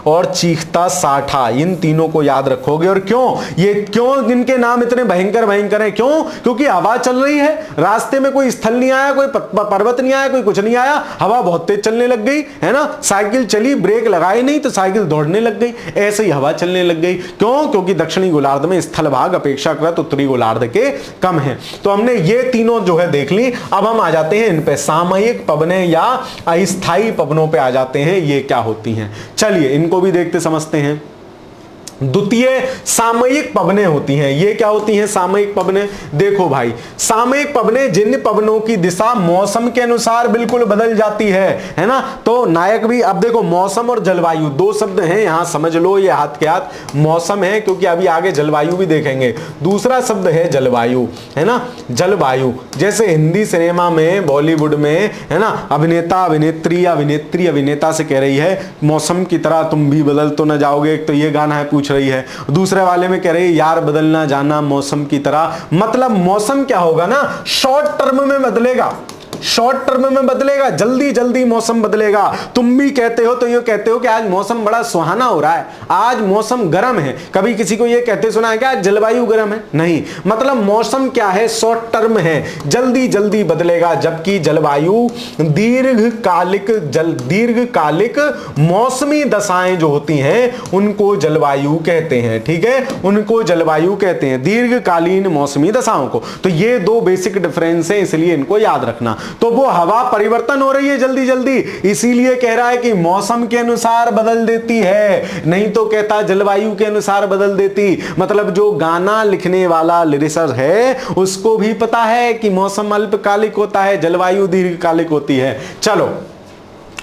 और चीखता 60, इन तीनों को याद रखोगे। और क्यों इनके नाम इतने भयंकर भयंकर हैं? क्यों? क्योंकि हवा चल रही है, रास्ते में कोई स्थल नहीं आया, कोई पर्वत नहीं आया, कोई कुछ नहीं आया, हवा बहुत तेज चलने लग गई, है ना, साइकिल चली, ब्रेक लगाए नहीं तो साइकिल दौड़ने लग गई, ऐसे ही हवा चलने लग गई। क्यों? क्योंकि दक्षिणी गोलार्ध में स्थल भाग अपेक्षाकृत उत्तरी गोलार्ध के कम है। तो हमने ये तीनों जो है देख ली। अब हम आ जाते हैं इन पे, सामयिक पवनें या अस्थायी पवनों पे आ जाते हैं, ये क्या होती हैं। चलिए इनको भी देखते समझते हैं। द्वितीय सामयिक पवनें होती हैं। ये क्या होती हैं सामयिक पवनें? देखो भाई, सामयिक पवनें जिन पवनों की दिशा मौसम के अनुसार बिल्कुल बदल जाती है ना। तो नायक भी, अब देखो मौसम और जलवायु दो शब्द हैं, यहां समझ लो, ये हाथ के हाथ मौसम है क्योंकि अभी आगे जलवायु भी देखेंगे। दूसरा शब्द है जलवायु, है ना, जलवायु। जैसे हिंदी सिनेमा में, बॉलीवुड में, है ना, अभिनेता अभिनेत्री अभिनेता से कह रही है मौसम की तरह तुम भी बदल तो न जाओगे, तो ये गाना है पूछ रही है। दूसरे वाले में कह रही है यार बदलना जाना मौसम की तरह। मतलब मौसम क्या होगा ना, शॉर्ट टर्म में बदलेगा, शॉर्ट टर्म में बदलेगा, जल्दी जल्दी मौसम बदलेगा। तुम भी कहते हो तो ये कहते हो कि आज मौसम बड़ा सुहाना हो रहा है, आज मौसम गर्म है। कभी किसी को ये कहते सुना है क्या जलवायु गर्म है? नहीं। मतलब मौसम क्या है, शॉर्ट टर्म है, जल्दी जल्दी बदलेगा। जबकि जलवायु दीर्घकालिक मौसमी दशाएं जो होती हैं उनको जलवायु कहते हैं। ठीक है, उनको जलवायु कहते हैं, दीर्घकालीन मौसमी दशाओं को। तो ये दो बेसिक डिफरेंस है, इसलिए इनको याद रखना। तो वो हवा परिवर्तन हो रही है जल्दी जल्दी, इसीलिए कह रहा है कि मौसम के अनुसार बदल देती है, नहीं तो कहता जलवायु के अनुसार बदल देती। मतलब जो गाना लिखने वाला लिरिसिस्ट है उसको भी पता है कि मौसम अल्पकालिक होता है, जलवायु दीर्घकालिक होती है। चलो,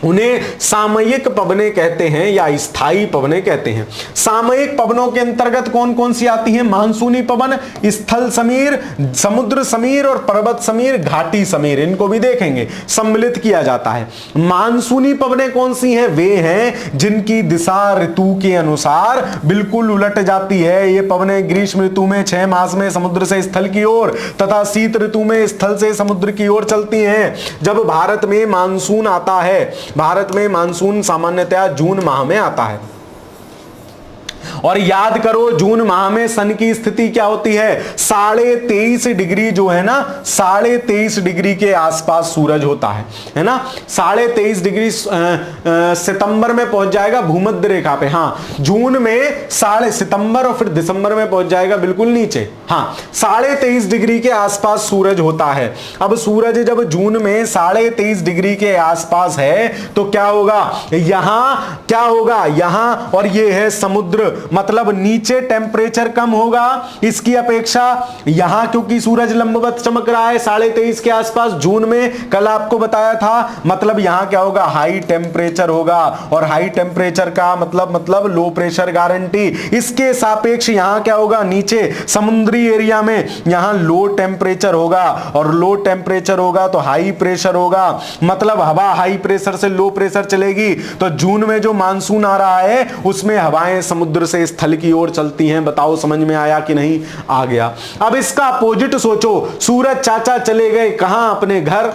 उन्हें सामयिक पवनें कहते हैं या स्थायी पवनें कहते हैं। सामयिक पवनों के अंतर्गत कौन कौन सी आती हैं? मानसूनी पवन, स्थल समीर, समुद्र समीर और पर्वत समीर, घाटी समीर, इनको भी देखेंगे, सम्मिलित किया जाता है। मानसूनी पवनें कौन सी हैं? वे हैं जिनकी दिशा ऋतु के अनुसार बिल्कुल उलट जाती है। ये पवनें ग्रीष्म ऋतु में 6 मास में समुद्र से स्थल की ओर तथा शीत ऋतु में स्थल से समुद्र की ओर चलती हैं। जब भारत में मानसून आता है, भारत में मानसून सामान्यतया जून माह में आता है। और याद करो जून माह में सन की स्थिति क्या होती है? 23.5 डिग्री जो है ना, 23.5 डिग्री के आसपास सूरज होता है ना। 23.5 डिग्री सितंबर में पहुंच जाएगा भूमध्य रेखा पे। हाँ, जून में सितंबर और फिर दिसंबर में पहुंच जाएगा बिल्कुल नीचे। हाँ, 23.5 डिग्री के आसपास सूरज होता है। अब सूरज जब जून में 23.5 डिग्री के आसपास है तो क्या होगा? यहां क्या होगा? यहां, और ये है समुद्र, मतलब नीचे टेम्परेचर कम होगा इसकी अपेक्षा। यहां क्योंकि सूरज लंबवत चमक रहा है 23.5 के आसपास जून में, कल आपको बताया था, मतलब यहां क्या होगा? हाई टेम्परेचर होगा। और हाई टेम्परेचर का मतलब लो प्रेशर गारंटी। इसके सापेक्ष यहां क्या होगा? नीचे समुद्री एरिया में यहां लो टेम्परेचर होगा, और लो टेम्परेचर होगा तो हाई प्रेशर होगा। मतलब हवा हाई प्रेशर से लो प्रेशर चलेगी। तो जून में जो मानसून आ रहा है उसमें हवाएं समुद्र से स्थल की ओर चलती हैं। बताओ समझ में आया कि नहीं? आ गया। अब इसका अपोजिट सोचो, सूरज चाचा चले गए कहां? अपने घर।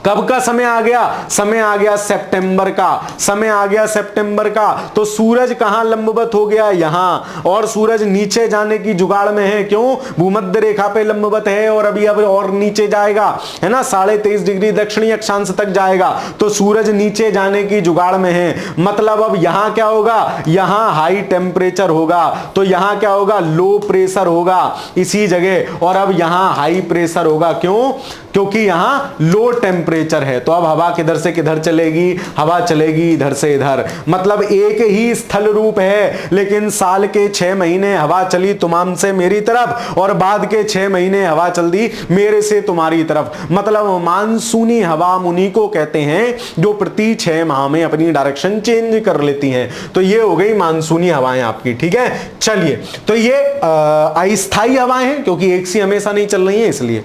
कब का समय आ गया? समय आ गया सितंबर का, समय आ गया सितंबर का। तो सूरज कहां लंबवत हो गया? यहां। और सूरज नीचे जाने की जुगाड़ में है। क्यों? भूमध्य रेखा पे लंबवत है और अभी अब और नीचे जाएगा, है ना, 23.5 डिग्री दक्षिणी अक्षांश तक जाएगा। तो सूरज नीचे जाने की जुगाड़ में है। मतलब अब यहां क्या होगा? यहां हाई टेम्परेचर होगा, तो यहां क्या होगा? लो प्रेशर होगा इसी जगह। और अब यहां हाई प्रेशर होगा। क्यों? क्योंकि यहां लो टेम्परेचर है। तो अब हवा किधर से किधर चलेगी? हवा चलेगी इधर से इधर। मतलब एक ही स्थल रूप है, लेकिन साल के 6 महीने हवा चली तुमाम से मेरी तरफ, और बाद के 6 महीने हवा चल दी मेरे से तुम्हारी तरफ। मतलब मानसूनी हवा उन्हीं को कहते हैं जो प्रति 6 माह में अपनी डायरेक्शन चेंज कर लेती हैं। तो ये हो गई मानसूनी हवाएं आपकी। ठीक है, चलिए, तो ये अस्थायी हवाएं हैं क्योंकि एक सी हमेशा नहीं चल रही है, इसलिए।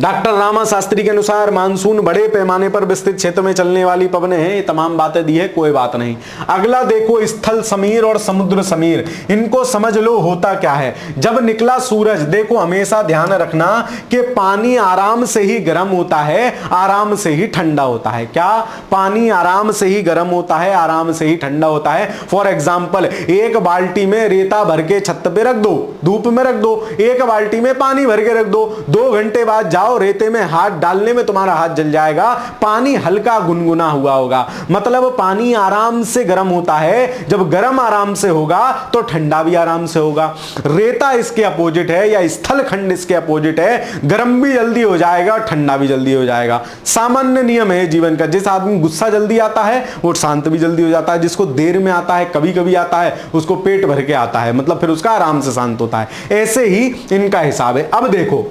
डॉक्टर रामा शास्त्री के अनुसार मानसून बड़े पैमाने पर विस्तृत क्षेत्र में चलने वाली पवनें हैं। ये तमाम बातें दी है, कोई बात नहीं। अगला देखो स्थल समीर और समुद्र समीर, इनको समझ लो होता क्या है। जब निकला सूरज, देखो हमेशा ध्यान रखना कि पानी आराम से ही गर्म होता है, आराम से ही ठंडा होता है। क्या? पानी आराम से ही गर्म होता है, आराम से ही ठंडा होता है। फॉर एग्जाम्पल, एक बाल्टी में रेता भर के छत पे रख दो, धूप में रख दो, एक बाल्टी में पानी भर के रख दो, 2 घंटे बाद जाओ, रेते में हाथ डालने में तुम्हारा हाथ जल जाएगा, पानी हल्का गुनगुना हुआ होगा। मतलब पानी आराम से गर्म होता है। जब गर्म आराम से होगा तो ठंडा भी आराम से होगा। रेता इसके अपोजिट है, या स्थल खंड इसके अपोजिट है, गर्म भी जल्दी हो जाएगा, ठंडा भी जल्दी हो जाएगा। सामान्य नियम है जीवन का। जिस आदमी गुस्सा जल्दी आता है वो शांत भी जल्दी हो जाता है, जिसको देर में आता है, कभी कभी आता है, उसको पेट भर के आता है, मतलब फिर उसका आराम से शांत होता है। ऐसे ही इनका हिसाब है। अब देखो,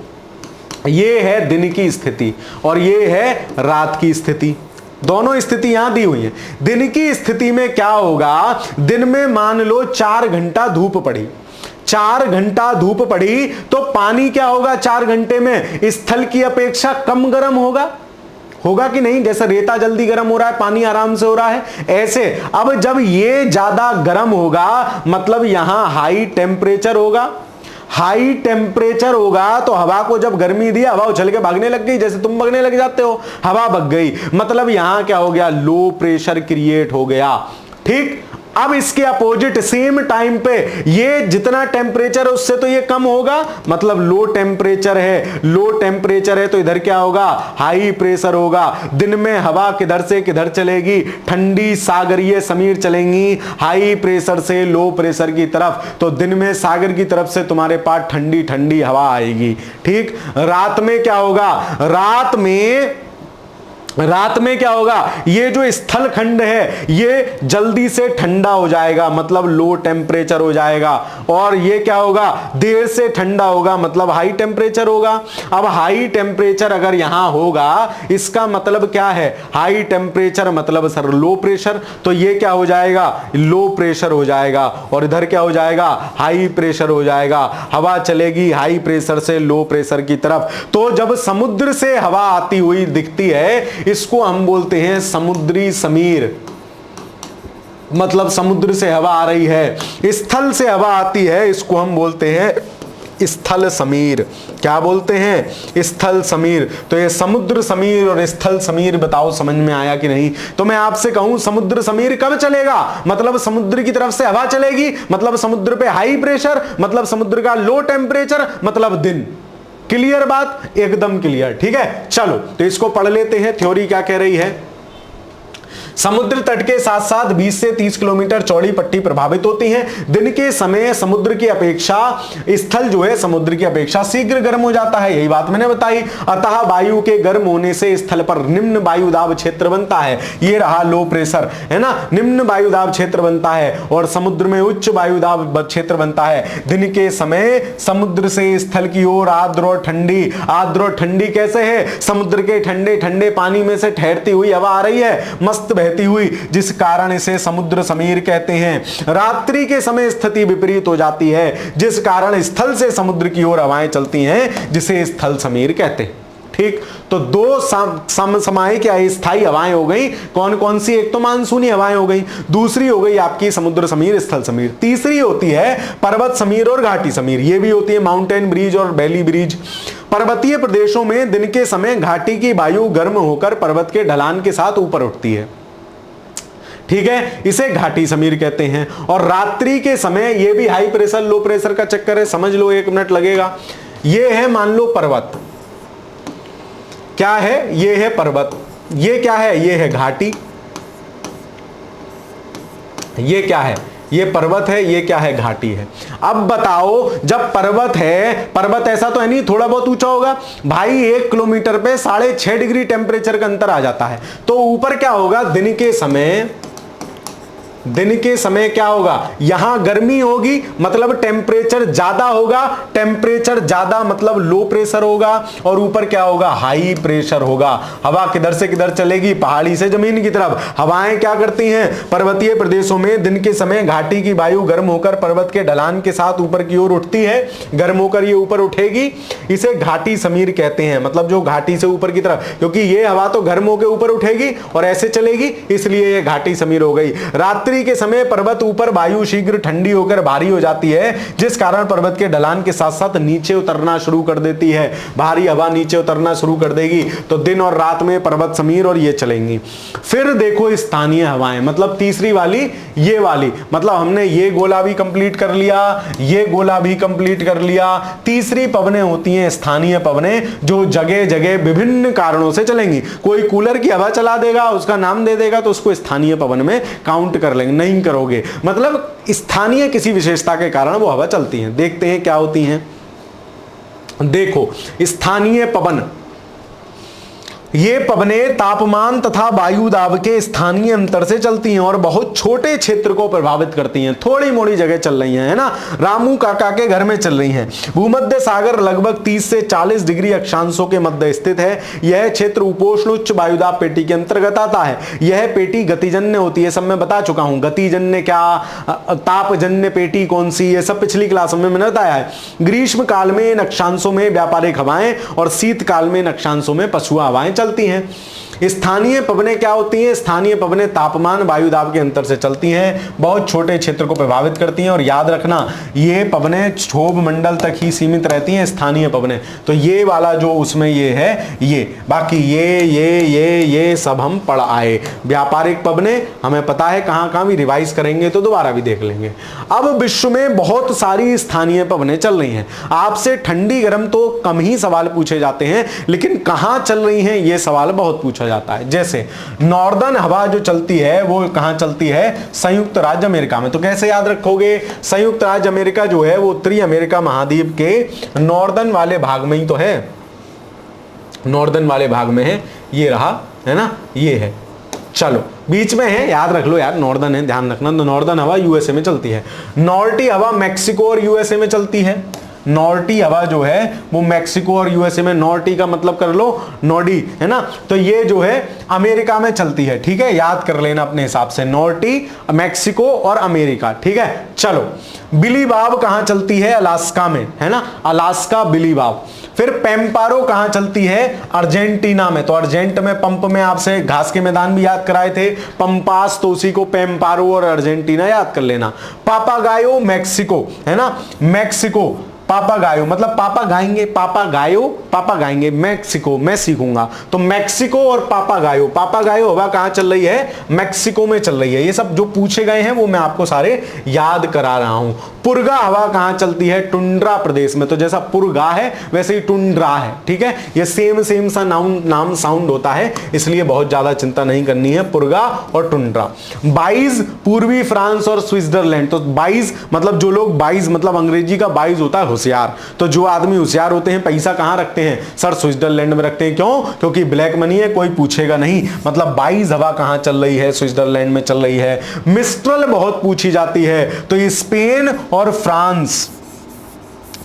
ये है दिन की स्थिति और ये है रात की स्थिति। दोनों स्थिति यहां दी हुई है। दिन की स्थिति में क्या होगा, दिन में मान लो 4 घंटा धूप पड़ी, 4 घंटा धूप पड़ी तो पानी क्या होगा 4 घंटे में स्थल की अपेक्षा कम गर्म होगा। होगा कि नहीं? जैसे रेता जल्दी गर्म हो रहा है, पानी आराम से हो रहा है, ऐसे। अब जब ये ज्यादा गर्म होगा मतलब यहां हाई टेम्परेचर होगा। हाई टेम्परेचर होगा तो हवा को जब गर्मी दी, हवा उछल के भागने लग गई, जैसे तुम भागने लग जाते हो, हवा भग गई, मतलब यहां क्या हो गया, लो प्रेशर क्रिएट हो गया। ठीक। अब इसके अपोजिट सेम टाइम पे ये जितना टेम्परेचर है उससे तो ये कम होगा, मतलब लो टेम्परेचर है। लो टेम्परेचर है तो इधर क्या होगा, हाई प्रेशर होगा। दिन में हवा किधर से किधर चलेगी, ठंडी सागरीय समीर चलेंगी हाई प्रेशर से लो प्रेशर की तरफ, तो दिन में सागर की तरफ से तुम्हारे पास ठंडी ठंडी हवा आएगी। ठीक। रात में क्या होगा, रात में क्या होगा, ये जो स्थल खंड है ये जल्दी से ठंडा हो जाएगा, मतलब लो टेम्परेचर हो जाएगा, और ये क्या होगा, देर से ठंडा होगा, मतलब हाई टेम्परेचर होगा। अब हाई टेम्परेचर अगर यहां होगा इसका मतलब क्या है, हाई टेम्परेचर मतलब सर लो प्रेशर, तो ये क्या हो जाएगा, लो प्रेशर हो जाएगा, और इधर क्या हो जाएगा, हाई प्रेशर हो जाएगा। हवा चलेगी हाई प्रेशर से लो प्रेशर की तरफ। तो जब समुद्र से हवा आती हुई दिखती है इसको हम बोलते हैं समुद्री समीर, मतलब समुद्र से हवा आ रही है। स्थल से हवा आती है इसको हम बोलते हैं स्थल समीर। क्या बोलते हैं, स्थल समीर। तो ये समुद्र समीर और स्थल समीर बताओ समझ में आया कि नहीं। तो मैं आपसे कहूं समुद्र समीर कब चलेगा, मतलब समुद्र की तरफ से हवा चलेगी, मतलब समुद्र पे हाई प्रेशर, मतलब समुद्र का लो टेम्परेचर, मतलब दिन। क्लियर बात, एकदम क्लियर। ठीक है, चलो तो इसको पढ़ लेते हैं। थ्योरी क्या कह रही है, समुद्र तट के साथ साथ 20 से 30 किलोमीटर चौड़ी पट्टी प्रभावित होती है। दिन के समय समुद्र की अपेक्षा स्थल जो है समुद्र की अपेक्षा शीघ्र गर्म हो जाता है, यही बात मैंने बताई। अतः वायु के गर्म होने से स्थल पर निम्न वायुदाब क्षेत्र बनता है। ये रहा लो प्रेशर, है ना, निम्न वायुदाब क्षेत्र बनता है, और समुद्र में उच्च वायुदाब क्षेत्र बनता है। दिन के समय समुद्र से स्थल की ओर आर्द्र और ठंडी, आर्द्र और ठंडी कैसे है, समुद्र के ठंडे ठंडे पानी में से ठहरती हुई हवा आ रही है, मस्त बहती हुई, जिस कारण इसे समुद्र समीर कहते हैं। रात्रि के समय स्थिति विपरीत हो जाती है, जिस कारण स्थल से समुद्र की ओर हवाएं चलती हैं, जिसे स्थल समीर कहते हैं। ठीक, तो दो समसामयिक या स्थायी हवाएं हो गई। कौन कौन सी, एक तो मानसूनी हवाएं हो गई, दूसरी हो गई आपकी समुद्र समीर स्थल समीर, तीसरी होती है पर्वत समीर और घाटी समीर। ये भी होती है माउंटेन ब्रिज और वैली ब्रिज। पर्वतीय प्रदेशों में दिन के समय घाटी की वायु गर्म होकर पर्वत के ढलान के साथ ऊपर उठती है, ठीक है, इसे घाटी समीर कहते हैं। और रात्रि के समय ये भी हाई प्रेशर लो प्रेशर का चक्कर है, समझ लो, 1 मिनट लगेगा। ये है मान लो पर्वत, क्या है, ये है पर्वत, ये क्या है, ये है घाटी, ये क्या है, ये पर्वत है, ये क्या है, घाटी है। अब बताओ, जब पर्वत है, पर्वत ऐसा तो है नहीं थोड़ा बहुत ऊंचा होगा भाई, 1 किलोमीटर पे 6.5 डिग्री टेम्परेचर का अंतर आ जाता है। तो ऊपर क्या होगा, दिन के समय दिन के समय क्या होगा, यहां गर्मी होगी मतलब टेम्परेचर ज्यादा होगा, टेम्परेचर ज्यादा मतलब लो प्रेशर होगा, और ऊपर क्या होगा, हाई प्रेशर होगा। हवा किधर से किधर चलेगी, पहाड़ी से जमीन की तरफ। हवाएं क्या करती हैं, पर्वतीय प्रदेशों में दिन के समय घाटी की वायु गर्म होकर पर्वत के ढलान के साथ ऊपर की ओर उठती है, गर्म होकर ये ऊपर उठेगी, इसे घाटी समीर कहते हैं। मतलब जो घाटी से ऊपर की तरफ, क्योंकि ये हवा तो गर्म होकर ऊपर उठेगी और ऐसे चलेगी, इसलिए ये घाटी समीर हो गई। रात्रि के समय पर्वत ऊपर वायु शीघ्र ठंडी होकर भारी हो जाती है, जिस कारण पर्वत के ढलान के साथ साथ नीचे उतरना शुरू कर देती है। भारी हवा नीचे उतरना शुरू कर देगी तो दिन और रात में पर्वत समीर और ये चलेंगी। फिर देखो स्थानीय हवाएं, मतलब तीसरी वाली ये वाली, मतलब हमने ये गोला भी कंप्लीट कर लिया, ये गोला भी कंप्लीट कर लिया। तीसरी पवनें होती हैं स्थानीय पवनें, जो जगह जगह विभिन्न कारणों से चलेंगी। कोई कूलर की हवा चला देगा, उसका नाम दे देगा, तो उसको स्थानीय पवन में काउंट कर लेंगे, नहीं करोगे। मतलब स्थानीय किसी विशेषता के कारण वो हवा चलती है। देखते हैं क्या होती हैं। देखो स्थानीय पवन, ये पवनें तापमान तथा वायु दाब के स्थानीय अंतर से चलती हैं और बहुत छोटे क्षेत्र को प्रभावित करती हैं। थोड़ी मोड़ी जगह चल रही हैं, है ना। रामू काका के घर में चल रही हैं। भूमध्य सागर लगभग 30 से 40 डिग्री अक्षांशों के मध्य स्थित है। यह क्षेत्र उपोष्ण उच्च वायुदाब पेटी के अंतर्गत आता है। यह पेटी गतिजन्य होती है, सब मैं बता चुका हूं। गतिजन्य क्या, तापजन्य पेटी कौन सी, ये सब पिछली क्लास में मैंने बताया है। ग्रीष्म काल में इन अक्षांशों में व्यापारिक हवाएं और शीतकाल में इन अक्षांशों में पछुआ हवाएं चलती हैं। स्थानीय पवनें क्या होती हैं, स्थानीय पवनें तापमान वायु दाब के अंतर से चलती हैं, बहुत छोटे क्षेत्र को प्रभावित करती हैं। और याद रखना ये पवनें क्षोभ मंडल तक ही सीमित रहती हैं, स्थानीय पवनें। तो ये वाला जो उसमें ये है, ये बाकी ये सब हम पढ़ आए। व्यापारिक पवनें हमें पता है, कहां कहां भी रिवाइज करेंगे तो दोबारा भी देख लेंगे। अब विश्व में बहुत सारी स्थानीय पवनें चल रही हैं। आपसे ठंडी गर्म तो कम ही सवाल पूछे जाते हैं, लेकिन कहां चल रही हैं ये सवाल बहुत पूछा जाता है। जैसे नॉर्दर्न हवा जो चलती है वो कहां चलती है, संयुक्त राज्य अमेरिका में। तो कैसे याद रखोगे, संयुक्त राज्य अमेरिका जो है वो उत्तरी अमेरिका महाद्वीप के नॉर्दर्न वाले भाग में ही तो है, नॉर्दर्न वाले भाग में है, ये रहा, है ना, ये है। चलो बीच में है, याद रख लो यार, नॉर्दर्न है, ध्यान रखना। तो नॉर्दर्न हवा यूएसए में चलती है। नॉर्टी हवा मैक्सिको और यूएसए में चलती है। नॉर्टी हवा जो है वो मैक्सिको और यूएसए में, नॉर्टी का मतलब कर लो नॉर्डी, है ना। तो ये जो है अमेरिका में चलती है, ठीक है, याद कर लेना अपने हिसाब से। नॉर्टी, मैक्सिको और अमेरिका, ठीक है। चलो बिली बाब कहां चलती है, अलास्का में, है ना, अलास्का बिली बाब। फिर पेम्पारो कहां चलती है, अर्जेंटीना में। तो अर्जेंट में पंप में आपसे घास के मैदान भी याद कराए थे, पंपास, तो उसी को पेम्पारो और अर्जेंटीना याद कर लेना। पापागायो मैक्सिको, है ना, मैक्सिको। पापागायो मतलब पापा गाएंगे, पापा गाएंगे, मैक्सिको, मैं सीखूंगा। तो मैक्सिको और पापागायो, पापागायो हवा कहां चल रही है, मैक्सिको में चल रही है। ये सब जो पूछे गए हैं वो मैं आपको सारे याद करा रहा हूं। पुरगा हवा कहां चलती है, टुंड्रा प्रदेश में। तो जैसा पुरगा है वैसे ही टुंड्रा है, ठीक है। ये सेम सा नाम साउंड होता है, इसलिए बहुत ज्यादा चिंता नहीं करनी है। पुरगा और टुंड्रा। बाइज पूर्वी फ्रांस और स्विट्जरलैंड। तो बाइज मतलब जो लोग, बाइज मतलब अंग्रेजी का बाइज होता है होशियार। तो जो आदमी होशियार होते हैं पैसा कहां रखते हैं, सर स्विट्जरलैंड में रखते हैं। क्यों, क्योंकि ब्लैक मनी है, कोई पूछेगा नहीं। मतलब बाइज हवा कहां चल रही है, स्विट्जरलैंड में चल रही है। मिस्ट्रल बहुत पूछी जाती है, तो ये स्पेन और फ्रांस।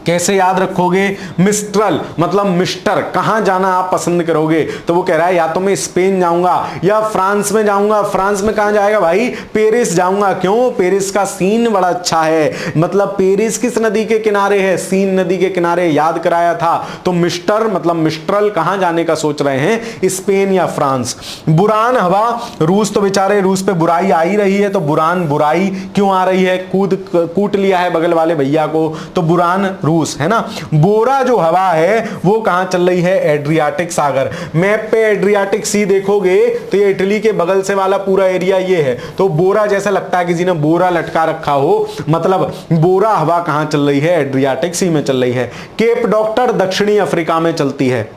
कैसे याद रखोगे, मिस्ट्रल मतलब मिस्टर, कहां जाना आप पसंद करोगे। तो वो कह रहा है या तो मैं स्पेन जाऊंगा या फ्रांस में जाऊंगा। फ्रांस में कहां जाएगा भाई, पेरिस जाऊंगा। क्यों, पेरिस का सीन बड़ा अच्छा है। मतलब पेरिस किस नदी के किनारे है, सीन नदी के किनारे, याद कराया था। तो मिस्टर मतलब मिस्ट्रल कहां जाने का सोच रहे हैं, स्पेन या फ्रांस। बुरान हवा, रूस तो बेचारे, रूस पे बुराई आ ही रही है, तो बुरान बुराई क्यों आ रही है, कूट लिया है बगल वाले भैया को, तो बुरान रूस, है ना। बोरा जो हवा है वो कहां चल रही है, एड्रियाटिक सागर। मैप पे एड्रियाटिक सी देखोगे तो ये इटली के बगल से वाला पूरा एरिया ये है। तो बोरा जैसा लगता है किसी ने बोरा लटका रखा हो, मतलब बोरा हवा कहां चल रही है, एड्रियाटिक सी में चल रही है। केप डॉक्टर दक्षिणी अफ्रीका में चलती है।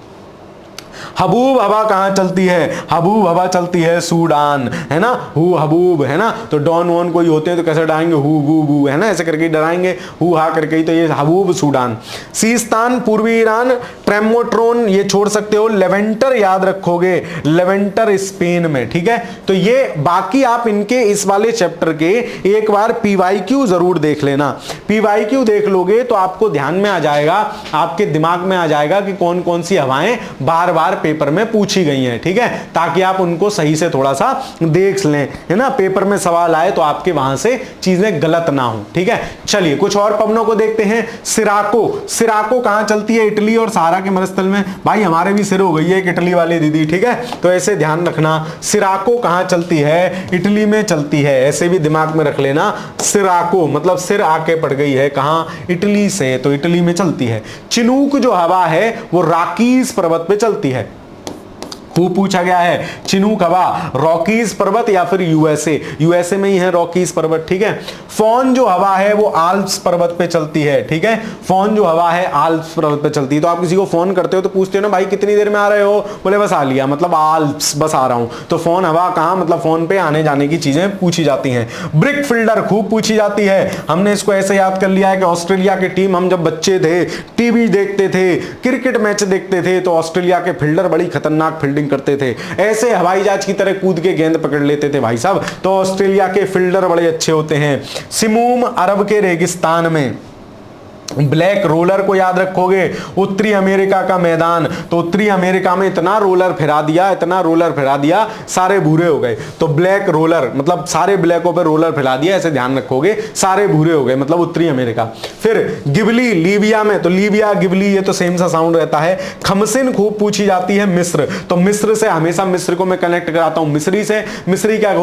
हबूब हवा कहाँ चलती है? हबूब हवा चलती है सूडान, है ना। हु हबूब, है ना। तो डॉन वॉन कोई होते हैं तो कैसे डराएंगे? हु बू बू, है ना, ऐसे करके डराएंगे, हु हा करके ही। तो ये हबूब सूडान। सीस्तान पूर्वी ईरान। ट्रेमोट्रोन ये छोड़ सकते हो। लेवेंटर याद रखोगे, लेवेंटर स्पेन में, ठीक है। तो ये बाकी आप इनके इस वाले चैप्टर के एक बार पीवाईक्यू जरूर देख लेना। पीवाईक्यू देख लोगे तो आपको ध्यान में आ जाएगा, आपके दिमाग में आ जाएगा कि कौन कौन सी हवाएं बार बार पेपर में पूछी गई हैं, ठीक है, ताकि आप उनको सही से थोड़ा सा देख लें, है ना। पेपर में सवाल आए तो आपके वहां से चीजें गलत ना हो, ठीक है। चलिए कुछ और पवनों को देखते हैं। सिराको, सिराको कहां चलती है? इटली और सहारा के मरुस्थल में। भाई हमारे भी सिर हो गई है एक इटली वाली दीदी, ठीक है, तो ऐसे ध्यान रखना। सिराको कहां चलती है? इटली में चलती है, ऐसे भी दिमाग में रख लेना। सिराको मतलब सिर आके पड़ गई है, कहां? इटली से, तो इटली में चलती है। चिनूक जो हवा है वो रॉकीज पर्वत पे चलती है। खूब पूछा गया है। चिनूक हवा रॉकीज पर्वत या फिर यूएसए, यूएसए में ही है रॉकीज पर्वत, ठीक है। फोन जो हवा है वो आल्प्स पर्वत पे चलती है, ठीक है। फोन जो हवा है आल्प्स पर्वत पे चलती है। तो आप किसी को फोन करते हो तो पूछते हो ना, भाई कितनी देर में आ रहे हो? बोले बस आ लिया, मतलब आल्प्स, बस आ रहा हूं। तो फोन हवा कहां? मतलब फोन पे आने जाने की चीजें पूछी जाती हैं। ब्रिक फिल्डर खूब पूछी जाती है। हमने इसको ऐसे याद कर लिया है कि ऑस्ट्रेलिया की टीम, हम जब बच्चे थे टीवी देखते थे, क्रिकेट मैच देखते थे, तो ऑस्ट्रेलिया के फील्डर बड़ी खतरनाक फील्डिंग करते थे, ऐसे हवाई जहाज की तरह कूद के गेंद पकड़ लेते थे भाई साहब। तो ऑस्ट्रेलिया के फील्डर बड़े अच्छे होते हैं। सिमूम अरब के रेगिस्तान में। ब्लैक रोलर को याद रखोगे, उत्तरी अमेरिका का मैदान। तो उत्तरी अमेरिका में इतना रोलर फिरा दिया, इतना रोलर फिरा दिया, सारे भूरे हो गए। तो ब्लैक रोलर मतलब सारे ब्लैकों पे रोलर फिरा दिया, ऐसे ध्यान रखोगे, सारे भूरे हो गए, मतलब उत्तरी अमेरिका। फिर गिबली लीबिया में, तो लीबिया गिबली ये तो सेम सा साउंड रहता है। खमसिन खूब पूछी जाती है मिस्र। तो मिस्र से हमेशा मिस्र को मैं कनेक्ट कराता हूं मिस्री से। मिस्री क्या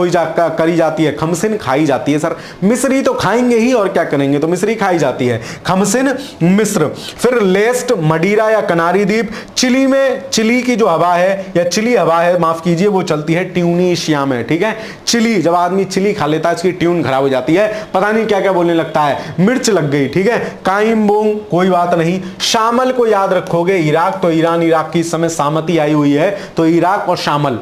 करी जाती है? खमसिन खाई जाती है। सर मिस्री तो खाएंगे ही और क्या करेंगे, तो मिस्री खाई जाती है। खमसिन मिस्र। फिर लेस्ट मडीरा या कनारी द्वीप। चिली में, चिली की जो हवा है या चिली हवा है, माफ कीजिए, वो चलती है ट्यूनीशिया में, ठीक है। चिली, जब आदमी चिली खा लेता है इसकी ट्यून खराब हो जाती है, पता नहीं क्या क्या बोलने लगता है, मिर्च लग गई, ठीक है। काइमबोंग कोई बात नहीं। शामल को याद रखोगे, इराक, तो ईरान इराक की इस समय सहमति आई हुई है, तो इराक और शामल।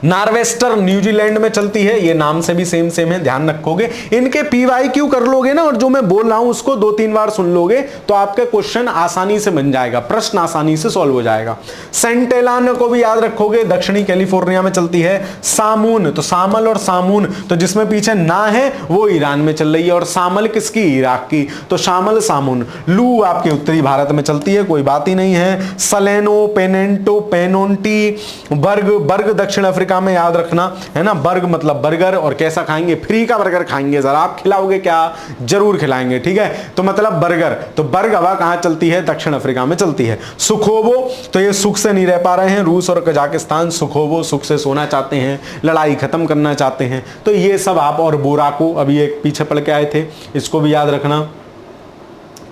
नार्वेस्टर न्यूजीलैंड में चलती है, ये नाम से भी सेम सेम है, ध्यान रखोगे। इनके पीवाईक्यू कर लोगे ना, और जो मैं बोल रहा हूं उसको 2-3 बार सुन लोगे तो आपका क्वेश्चन आसानी से बन जाएगा, प्रश्न आसानी से सॉल्व हो जाएगा। सेंटेलान को भी याद रखोगे, दक्षिणी कैलिफोर्निया में चलती है। सामून, तो सामल और सामून, तो जिसमें पीछे ना है वो ईरान में चल रही है, और सामल किसकी? इराक की, तो शामल सामून। लू आपके उत्तरी भारत में चलती है, कोई बात ही नहीं है। सलेनो, पेनेंटो, पेनोंटी, बर्ग, बर्ग दक्षिण अफ्रीका में, याद रखना, है ना। बर्ग मतलब बर्गर, और कैसा खाएंगे? फ्री का बर्गर खाएंगे। जरा आप खिलाओगे क्या? जरूर खिलाएंगे, ठीक है। तो मतलब बर्गर, तो बर्ग हवा कहां चलती है? दक्षिण अफ्रीका में चलती है। सुखोवो, तो ये सुख से नहीं रह पा रहे हैं, रूस और कजाकिस्तान। सुखोवो सुख से सोना चाहते हैं, लड़ाई खत्म करना चाहते हैं, तो ये सब आप। और बोराको अभी एक पीछे पढ़ के आए थे, इसको भी याद रखना।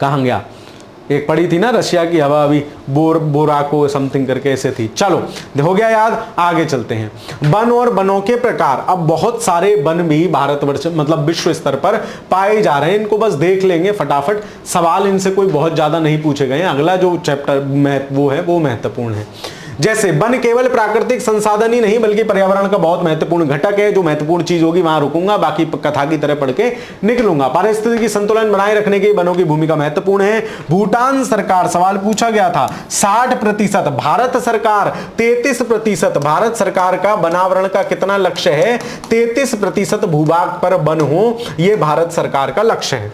कहां गया? एक पड़ी थी ना रशिया की हवा, अभी बोराको समथिंग करके ऐसे थी। चलो हो गया याद, आगे चलते हैं। वन और वनों के प्रकार। अब बहुत सारे वन भी भारतवर्ष मतलब विश्व स्तर पर पाए जा रहे हैं, इनको बस देख लेंगे फटाफट। सवाल इनसे कोई बहुत ज्यादा नहीं पूछे गए हैं, अगला जो चैप्टर वो है वो महत्वपूर्ण है। जैसे वन केवल प्राकृतिक संसाधन ही नहीं बल्कि पर्यावरण का बहुत महत्वपूर्ण घटक है। जो महत्वपूर्ण चीज होगी वहां रुकूंगा, बाकी कथा की तरह पढ़ के निकलूंगा। पारिस्थितिकी संतुलन बनाए रखने के वनों की भूमिका महत्वपूर्ण है। भूटान सरकार, सवाल पूछा गया था, 60%, भारत सरकार 33%। भारत सरकार का वनावरण का कितना लक्ष्य है? 33% भूभाग पर वन हो, यह भारत सरकार का लक्ष्य है।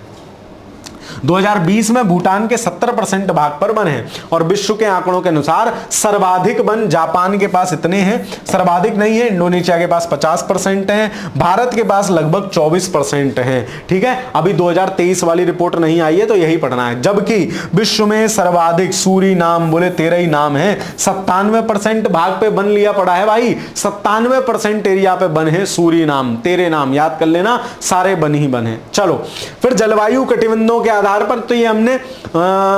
2020 में भूटान के 70% भाग पर वन है, और विश्व के आंकड़ों के अनुसार सर्वाधिक वन जापान के पास इतने हैं, सर्वाधिक नहीं है, इंडोनेशिया के पास 50% है, भारत के पास लगभग 24% है, ठीक है। अभी 2023 वाली रिपोर्ट नहीं आई है तो यही पढ़ना है। जबकि विश्व में सर्वाधिक सूरीनाम, बोले 13 ही नाम है, 97% भाग पे वन लिया पड़ा है भाई, 97% एरिया पे वन है सूरीनाम। 13 नाम याद कर लेना, सारे वन ही वन है। चलो फिर जलवायु कटिबंधों के आधार पर तो ये हमने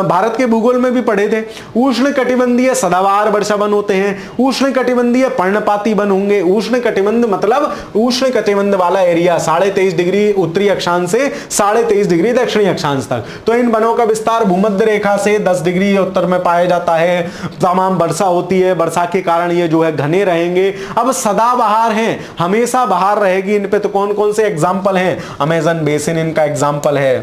भारत के भूगोल में भी पढ़े थे। उष्ण कटिबंधीय सदाबहार वर्षा वन होते हैं, उष्ण कटिबंधीय पर्णपाती वन होंगे। उष्ण कटिबंध मतलब उष्ण कटिबंध वाला एरिया 23.5 डिग्री उत्तरी अक्षांश से 23.5 डिग्री दक्षिणी अक्षांश तक। तो इन वनों का विस्तार भूमध्य रेखा से 10 डिग्री उत्तर में पाया जाता है। तमाम वर्षा होती है, वर्षा के कारण ये जो है घने रहेंगे। अब सदाबहार हैं, हमेशा बहार रहेगी। इन पे तो कौन कौन से एग्जाम्पल हैं? अमेज़न बेसिन इनका एग्जाम्पल है।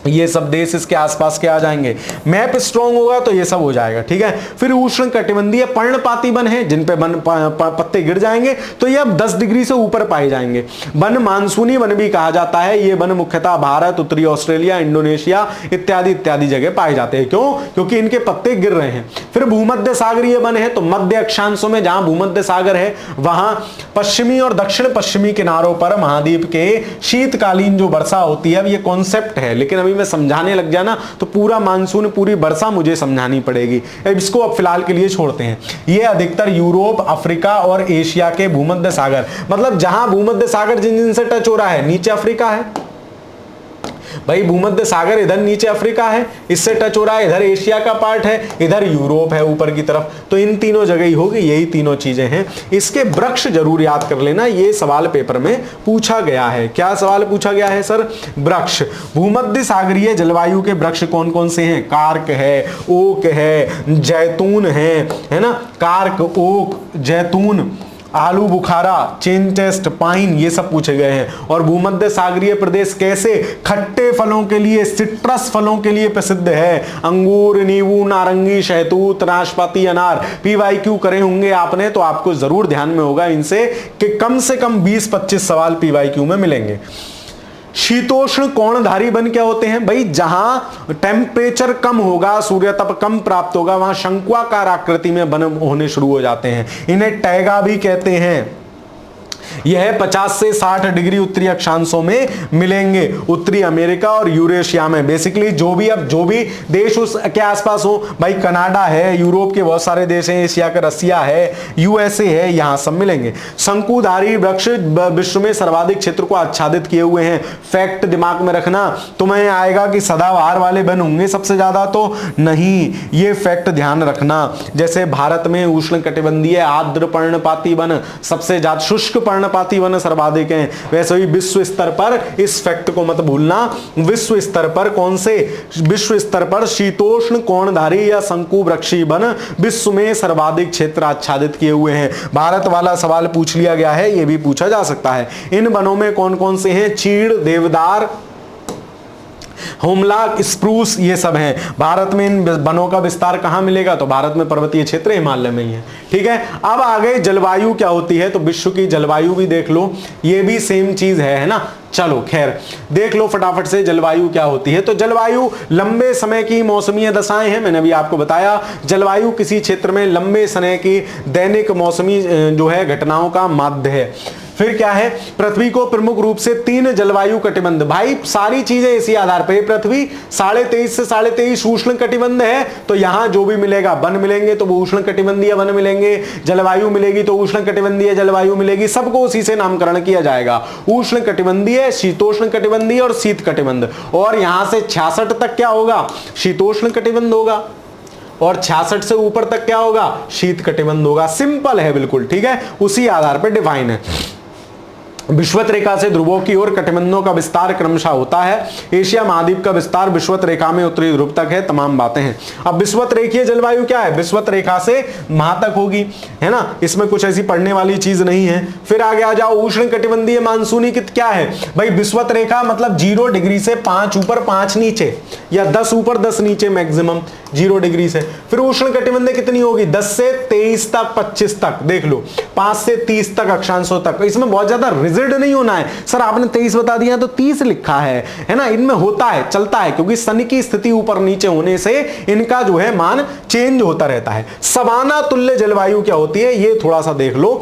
ये सब देश इसके आसपास के आ जाएंगे। मैप स्ट्रॉन्ग होगा तो ये सब हो जाएगा, ठीक है। फिर उष्ण कटिबंधीय पर्णपाती वन है, जिन पे पत्ते गिर जाएंगे तो ये अब 10 डिग्री से ऊपर पाए जाएंगे। वन मानसूनी वन भी कहा जाता है। ये वन मुख्यतः भारत, उत्तरी ऑस्ट्रेलिया, इंडोनेशिया इत्यादि इत्यादि जगह पाए जाते हैं। क्यों? क्योंकि इनके पत्ते गिर रहे हैं। फिर भूमध्य सागरीय वन है, तो मध्य अक्षांशों में जहां भूमध्य सागर है वहां पश्चिमी और दक्षिण पश्चिमी किनारों पर महाद्वीप के शीतकालीन जो वर्षा होती है। अब ये कॉन्सेप्ट है, लेकिन अभी मैं समझाने लग जाना तो पूरा मानसून, पूरी वर्षा मुझे समझानी पड़ेगी। इसको अब फिलहाल के लिए छोड़ते हैं। ये अधिकतर यूरोप, अफ्रीका और एशिया के भूमध्य सागर, मतलब जहां भूमध्य सागर जिन जिन से टच हो रहा है, नीचे अफ्रीका है भाई, भूमध्य सागर इधर नीचे अफ्रीका है, इससे टच हो रहा है, इधर एशिया का पार्ट है, इधर यूरोप है ऊपर की तरफ। तो इन तीनों जगह ही होगी, यही तीनों चीजें हैं। इसके वृक्ष जरूर याद कर लेना, ये सवाल पेपर में पूछा गया है। क्या सवाल पूछा गया है सर? वृक्ष। भूमध्य सागरीय जलवायु के वृक्ष कौन कौन से हैं? कार्क है, ओक है, जैतून है ना, कार्क, ओक, जैतून, आलू बुखारा, चेन चेस्ट, पाइन, ये सब पूछे गए हैं। और भूमध्य सागरीय प्रदेश कैसे? खट्टे फलों के लिए, सिट्रस फलों के लिए प्रसिद्ध है। अंगूर, नींबू, नारंगी, शहतूत, नाशपाती, अनार। पीवाईक्यू करे होंगे आपने तो आपको जरूर ध्यान में होगा इनसे कि कम से कम 20-25 सवाल पीवाईक्यू में मिलेंगे। शीतोष्ण कोणधारी वन क्या होते हैं? भाई जहां टेम्परेचर कम होगा, सूर्य तप कम प्राप्त होगा, वहां शंक्वाकार आकृति में वन होने शुरू हो जाते हैं। इन्हें टैगा भी कहते हैं। यह 50 से 60 डिग्री उत्तरी अक्षांशों में मिलेंगे, उत्तरी अमेरिका और यूरेशिया में। बेसिकली जो भी देश उसके आसपास हो, भाई कनाडा है, यूरोप के बहुत सारे देश हैं, एशिया का रसिया है, यूएसए है, यहां सब मिलेंगे। शंकुधारी वृक्ष विश्व में सर्वाधिक क्षेत्र को आच्छादित किए हुए हैं। फैक्ट दिमाग में रखना, तुम्हें आएगा कि सदाबहार वाले वन होंगे सबसे ज्यादा, तो नहीं, ये फैक्ट ध्यान रखना। जैसे भारत में उष्ण कटिबंधीय आर्द्र पर्णपाती वन सबसे ज्यादा, शुष्क पर्णपाती वन सर्वाधिक हैं, वैसे ही विश्व स्तर पर, इस फैक्ट को मत भूलना, विश्व स्तर पर कौन से? विश्व स्तर पर शीतोष्ण कोणधारी या शंकु वृक्षी वन विश्व में सर्वाधिक क्षेत्र आच्छादित किए हुए हैं। भारत वाला सवाल पूछ लिया गया है, यह भी पूछा जा सकता है। इन वनों में कौन कौन से हैं? चीड़, देवदार, होमलाक, स्प्रूस, ये सब हैं। भारत में इन वनों का विस्तार कहां मिलेगा? तो भारत में पर्वतीय क्षेत्र हिमालय में ही है, ठीक है। अब आगे जलवायु क्या होती है, तो विश्व की जलवायु भी देख लो, ये भी सेम चीज है ना। चलो खैर देख लो फटाफट से जलवायु क्या होती है। तो जलवायु लंबे समय की मौसमीय दशाएं हैं, मैंने अभी आपको बताया। जलवायु किसी क्षेत्र में लंबे समय की दैनिक मौसमी जो है घटनाओं का माध्य है। फिर क्या है? पृथ्वी को प्रमुख रूप से 3 जलवायु कटिबंध, भाई सारी चीजें इसी आधार पर। पृथ्वी 23.5 से 23.5 उष्ण कटिबंध है, तो यहां जो भी मिलेगा, वन मिलेंगे तो वो उष्ण कटिबंधीय वन मिलेंगे, जलवायु मिलेगी तो उष्ण कटिबंधीय जलवायु मिलेगी, सबको उसी से नामकरण किया जाएगा। उष्ण कटिबंधीय, शीतोष्ण कटिबंधीय और शीत कटिबंध। और यहां से 66 तक क्या होगा? शीतोष्ण कटिबंध होगा, और 66 से ऊपर तक क्या होगा? शीत कटिबंध होगा। सिंपल है बिल्कुल, ठीक है, उसी आधार पर डिफाइन है। विषुवत रेखा से ध्रुवों की ओर कटिबंधों का विस्तार क्रमशः होता है। एशिया महाद्वीप का विस्तार विषुवत रेखा में उत्तरी ध्रुव तक है। तमाम बातें हैं। अब विषुवत रेखीय जलवायु क्या है? विषुवत रेखा से वहां तक होगी, है ना, इसमें कुछ ऐसी पढ़ने वाली चीज नहीं है। फिर आगे आ जाओ, उष्ण कटिबंधीय मानसूनी क्या है? भाई विषुवत रेखा मतलब 0 डिग्री से 5 ऊपर 5 नीचे, या 10 ऊपर 10 नीचे, मैक्सिमम 0 डिग्री से। फिर उष्ण कटिबंधीय कितनी होगी? 10 से 23 तक, 25 तक, देख लो, 5 से 30 तक अक्षांशों तक। इसमें बहुत ज्यादा नहीं होना है। सर आपने 23 बता दिया तो 30 लिखा है ना, इनमें होता है, चलता है, क्योंकि सन की स्थिति ऊपर नीचे होने से इनका जो है मान चेंज होता रहता है। सवाना तुल्य जलवायु क्या होती है, ये थोड़ा सा देख लो।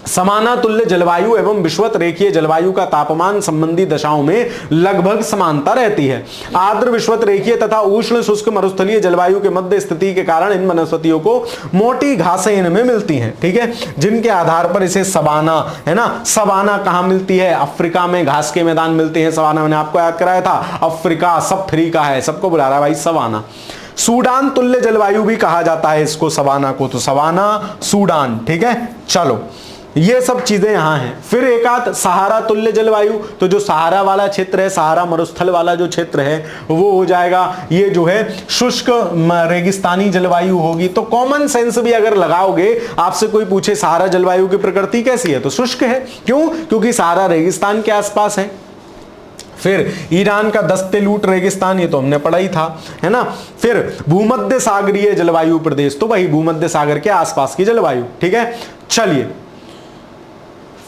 समाना तुल्य जलवायु एवं विषुवत रेखीय जलवायु का तापमान संबंधी दशाओं में लगभग समानता रहती है। आर्द्र विषुवत रेखीय तथा उष्ण शुष्क मरुस्थलीय जलवायु के मध्य स्थिति के कारण इन वनस्पतियों को मोटी घासें इनमें मिलती हैं, ठीक है, जिनके आधार पर इसे सवाना, है ना, सवाना कहां मिलती है? अफ्रीका में घास के मैदान मिलते हैं। सवाना मैंने आपको याद कराया था, अफ्रीका सब फ्री का है, सबको बुला रहा है भाई सवाना। सूडान तुल्य जलवायु भी कहा जाता है इसको, सवाना को, तो सवाना सूडान, ठीक है। चलो ये सब चीजें यहां हैं। फिर एक आध सहारा तुल्य जलवायु, तो जो सहारा वाला क्षेत्र है, सहारा मरुस्थल वाला जो क्षेत्र है वो हो जाएगा ये जो है शुष्क रेगिस्तानी जलवायु होगी। तो कॉमन सेंस भी अगर लगाओगे, आपसे कोई पूछे सहारा जलवायु की प्रकृति कैसी है, तो शुष्क है। क्यों? क्योंकि सहारा रेगिस्तान के आसपास है। फिर ईरान का दस्तेलूट रेगिस्तान, ये तो हमने पढ़ा ही था, है ना। फिर भूमध्य सागरीय जलवायु प्रदेश, तो वही भूमध्य सागर के आसपास की जलवायु, ठीक है। चलिए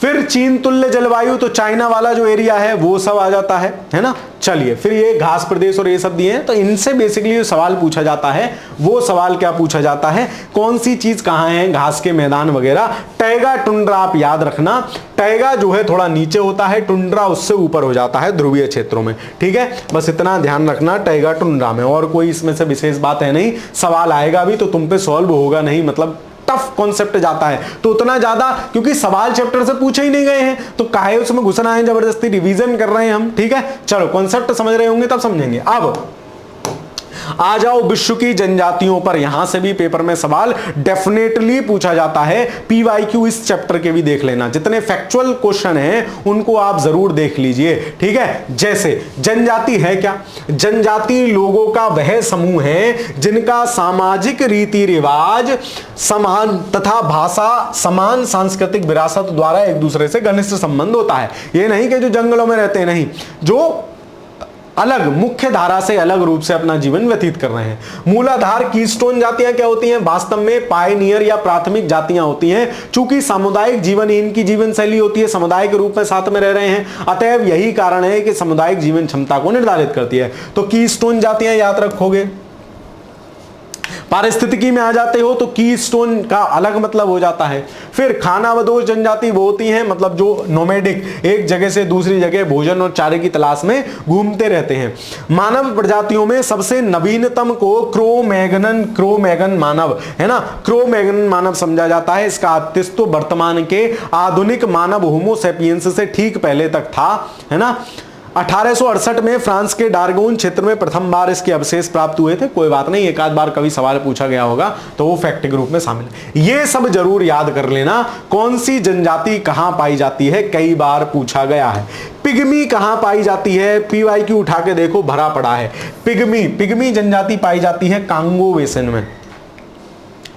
फिर चीन तुल्य जलवायु, तो चाइना वाला जो एरिया है वो सब आ जाता है ना। चलिए फिर ये घास प्रदेश और ये सब दिए हैं, तो इनसे बेसिकली जो सवाल पूछा जाता है वो सवाल क्या पूछा जाता है, कौन सी चीज कहां है, घास के मैदान वगैरह। टैगा टुंड्रा आप याद रखना, टैगा जो है थोड़ा नीचे होता है, टुंड्रा उससे ऊपर हो जाता है ध्रुवीय क्षेत्रों में, ठीक है। बस इतना ध्यान रखना टैगा टुंड्रा में, और कोई इसमें से विशेष बात है नहीं। सवाल आएगा भी तो तुम पे सॉल्व होगा नहीं, मतलब टफ कॉन्सेप्ट जाता है तो उतना ज्यादा, क्योंकि सवाल चैप्टर से पूछे ही नहीं गए हैं तो काहे उसमें घुसना है, जबरदस्ती रिवीजन कर रहे हैं हम, ठीक है। चलो कॉन्सेप्ट समझ रहे होंगे तब समझेंगे। अब आ जाओ विश्व की जनजातियों पर, यहां से भी पेपर में सवाल डेफिनेटली पूछा जाता है। पीवाईक्यू इस चैप्टर के भी देख लेना, जितने फैक्चुअल क्वेश्चन हैं उनको आप जरूर देख लीजिए, ठीक है। जैसे जनजाति है क्या? जनजाति लोगों का वह समूह है जिनका सामाजिक रीति रिवाज समान तथा भाषा समान सांस्कृतिक विरासत द्वारा एक दूसरे से घनिष्ठ संबंध होता है। ये नहीं कि जो जंगलों में रहते हैं, नहीं, जो अलग मुख्य धारा से अलग रूप से अपना जीवन व्यतीत कर रहे हैं। मूलाधार कीस्टोन जातियां क्या होती हैं? वास्तव में पायनियर या प्राथमिक जातियां होती हैं। चूंकि सामुदायिक जीवन इनकी जीवन शैली होती है, समुदाय के रूप में साथ में रह रहे हैं, अतएव यही कारण है कि सामुदायिक जीवन क्षमता को निर्धारित करती है। तो कीस्टोन जातियां याद रखोगे। पारिस्थितिकी में आ जाते हो तो कीस्टोन का अलग मतलब हो जाता है। फिर खानाबदोश जनजाति वो होती हैं, मतलब जो नोमैडिक, एक जगह से दूसरी जगह भोजन और चारे की तलाश में घूमते रहते हैं। मानव प्रजातियों में सबसे नवीनतम को क्रो-मैगनन मानव, है ना, क्रो-मैगनन मानव समझा जाता है। इसका अस्तित्व वर्तमान के आधुनिक मानव होमो सैपियंस से ठीक पहले तक था, है ना। 1868 में फ्रांस के डार्गोन क्षेत्र में प्रथम बार इसके अवशेष प्राप्त हुए थे। कोई बात नहीं, एक आध बार कभी सवाल पूछा गया होगा तो वो फैक्ट के रूप में शामिल है। ये सब जरूर याद कर लेना। कौन सी जनजाति कहां पाई जाती है, कई बार पूछा गया है। पिग्मी कहां पाई जाती है? पीवाईक्यू उठा के देखो, भरा पड़ा है। पिग्मी जनजाति पाई जाती है कांगो बेसिन में।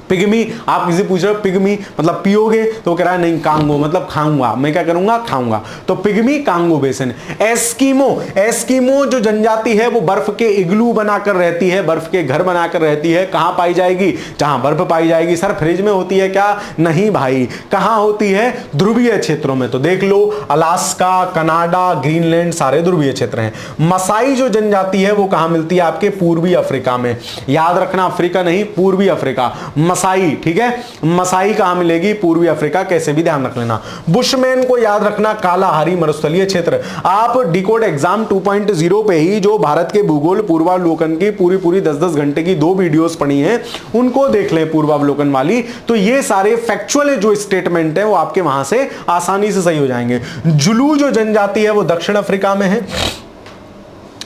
पिग्मी, आप किसी पूछ रहे हो पिग्मी मतलब पियोगे, तो कह रहा है नहीं कांगो मतलब खाऊंगा, मैं क्या करूंगा, खाऊंगा। तो पिग्मी कांगो बेसिन। एस्किमो जो जनजाति है वो बर्फ के इग्लू बनाकर रहती है, बर्फ के घर बनाकर रहती है। कहां पाई जाएगी? जहां बर्फ पाई जाएगी। सर फ्रिज में होती है क्या? नहीं भाई, कहां होती है? ध्रुवीय क्षेत्रों में। तो देख लो, अलास्का, कनाडा, ग्रीनलैंड सारे ध्रुवीय क्षेत्र हैं। मसाई जो जनजाति है वो कहां मिलती है? आपके पूर्वी अफ्रीका में। याद रखना, अफ्रीका नहीं, पूर्वी अफ्रीका। मसाई, ठीक है, मसाई कहां मिलेगी? पूर्वी अफ्रीका। कैसे भी ध्यान रख लेना। बुशमैन को याद रखना, कालाहारी मरुस्थलीय क्षेत्र। आप डिकोड एग्जाम 2.0 पे ही जो भारत के भूगोल पूर्वावलोकन की पूरी 10-10 घंटे की 2 वीडियोस पढ़ी हैं, उनको देख लें पूर्वावलोकन वाली, तो ये सारे फैक्चुअल जो स्टेटमेंट है वो आपके वहां से आसानी से सही हो जाएंगे। जुलू जो जनजाति है वो दक्षिण अफ्रीका में है।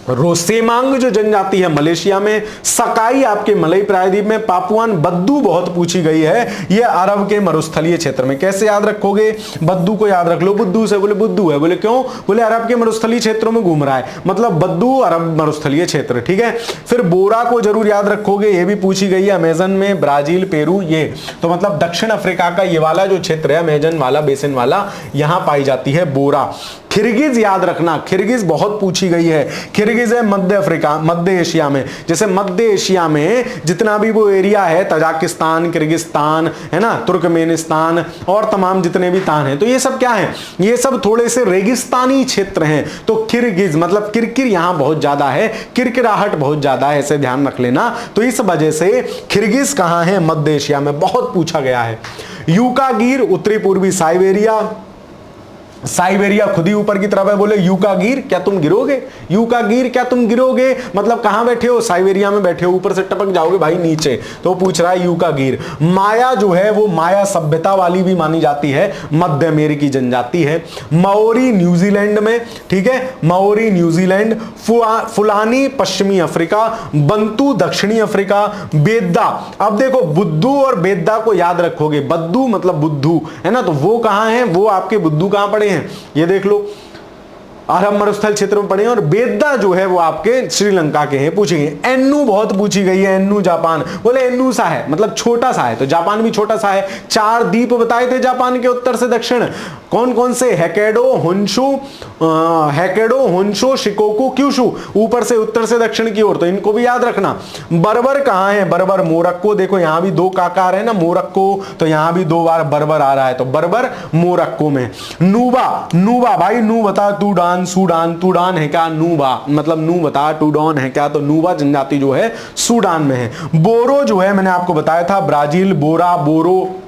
रोसेमांग जो जनजाति है मलेशिया में। सकाई आपके मलई प्रायद्वीप में। पापुआन बद्दू बहुत पूछी गई है, ये अरब के मरुस्थलीय क्षेत्र में। कैसे याद रखोगे? बद्दू को याद रख लो। बुद्धू से बोले बुद्धू है, बोले क्यों? बोले अरब के मरुस्थलीय क्षेत्रों में घूम रहा है, मतलब बद्दू अरब मरुस्थलीय क्षेत्र, ठीक है। फिर बोरा को जरूर याद रखोगे, ये भी पूछी गई है। अमेजन में, ब्राजील, पेरू, ये तो मतलब दक्षिण अफ्रीका का ये वाला जो क्षेत्र है, अमेजन वाला बेसिन वाला, यहां पाई जाती है बोरा, किर्गिज याद रखना, किर्गिज बहुत पूछी गई है। किर्गिज है मध्य अफ्रीका, मध्य एशिया में। जैसे मध्य एशिया में जितना भी वो एरिया है, तजाकिस्तान, किर्गिस्तान, है ना, तुर्कमेनिस्तान और तमाम जितने भी तान हैं, तो ये सब क्या है, ये सब थोड़े से रेगिस्तानी क्षेत्र हैं। तो किर्गिज मतलब किरकिर यहां बहुत ज्यादा है, किरकिराहट बहुत ज्यादा है, ऐसे ध्यान रख लेना। तो इस वजह से किर्गिज कहां है, मध्य एशिया में, बहुत पूछा गया है। यूकागिर उत्तरी पूर्वी साइबेरिया, साइबेरिया खुद ही ऊपर की तरफ है, बोले यूकागिर क्या तुम गिरोगे, यूकागिर क्या तुम गिरोगे, मतलब कहां बैठे हो, साइबेरिया में बैठे हो, ऊपर से टपक जाओगे भाई नीचे, तो पूछ रहा है यूकागिर। माया जो है वो माया सभ्यता वाली भी मानी जाती है, मध्य अमेरिकी जनजाति है। माओरी न्यूजीलैंड में, ठीक है, माओरी न्यूजीलैंड। फुलानी पश्चिमी अफ्रीका, बंतू दक्षिणी अफ्रीका, बेद्दा। अब देखो बुद्धू और बेद्दा को याद रखोगे, बद्दू मतलब बुद्धू, है ना, तो वो कहां है, वो आपके बुद्धू कहां पड़े हैं, ये देख लो, अरब मरुस्थल क्षेत्र में पड़े हैं। और बेद्दा जो है वो आपके श्रीलंका के हैं। पूछेंगे एन्नू बहुत पूछी गई है, एन्नू जापान, बोले एन्नू सा है मतलब छोटा सा है, तो जापान भी छोटा सा है। 4 द्वीप बताए थे जापान के उत्तर से दक्षिण, कौन कौन से, हैकेडो, होन्शु, शिकोकू, क्यूशु, ऊपर से उत्तर से दक्षिण की ओर, तो इनको भी याद रखना। बर्बर कहां है, बर्बर मोरक्को, देखो यहां भी 2 काकार है ना, मोरक्को, तो यहां भी 2 बार बर्बर आ रहा है, तो बर्बर मोरक्को में। नूबा, नूबा भाई नू बता, टूडान, सूडान, टूडान है क्या, नूबा मतलब नू बता, टूडान है क्या, तो नूबा जनजाति जो है सूडान में है। बोरो जो है मैंने आपको बताया था, ब्राजील, बोरा, बोरो,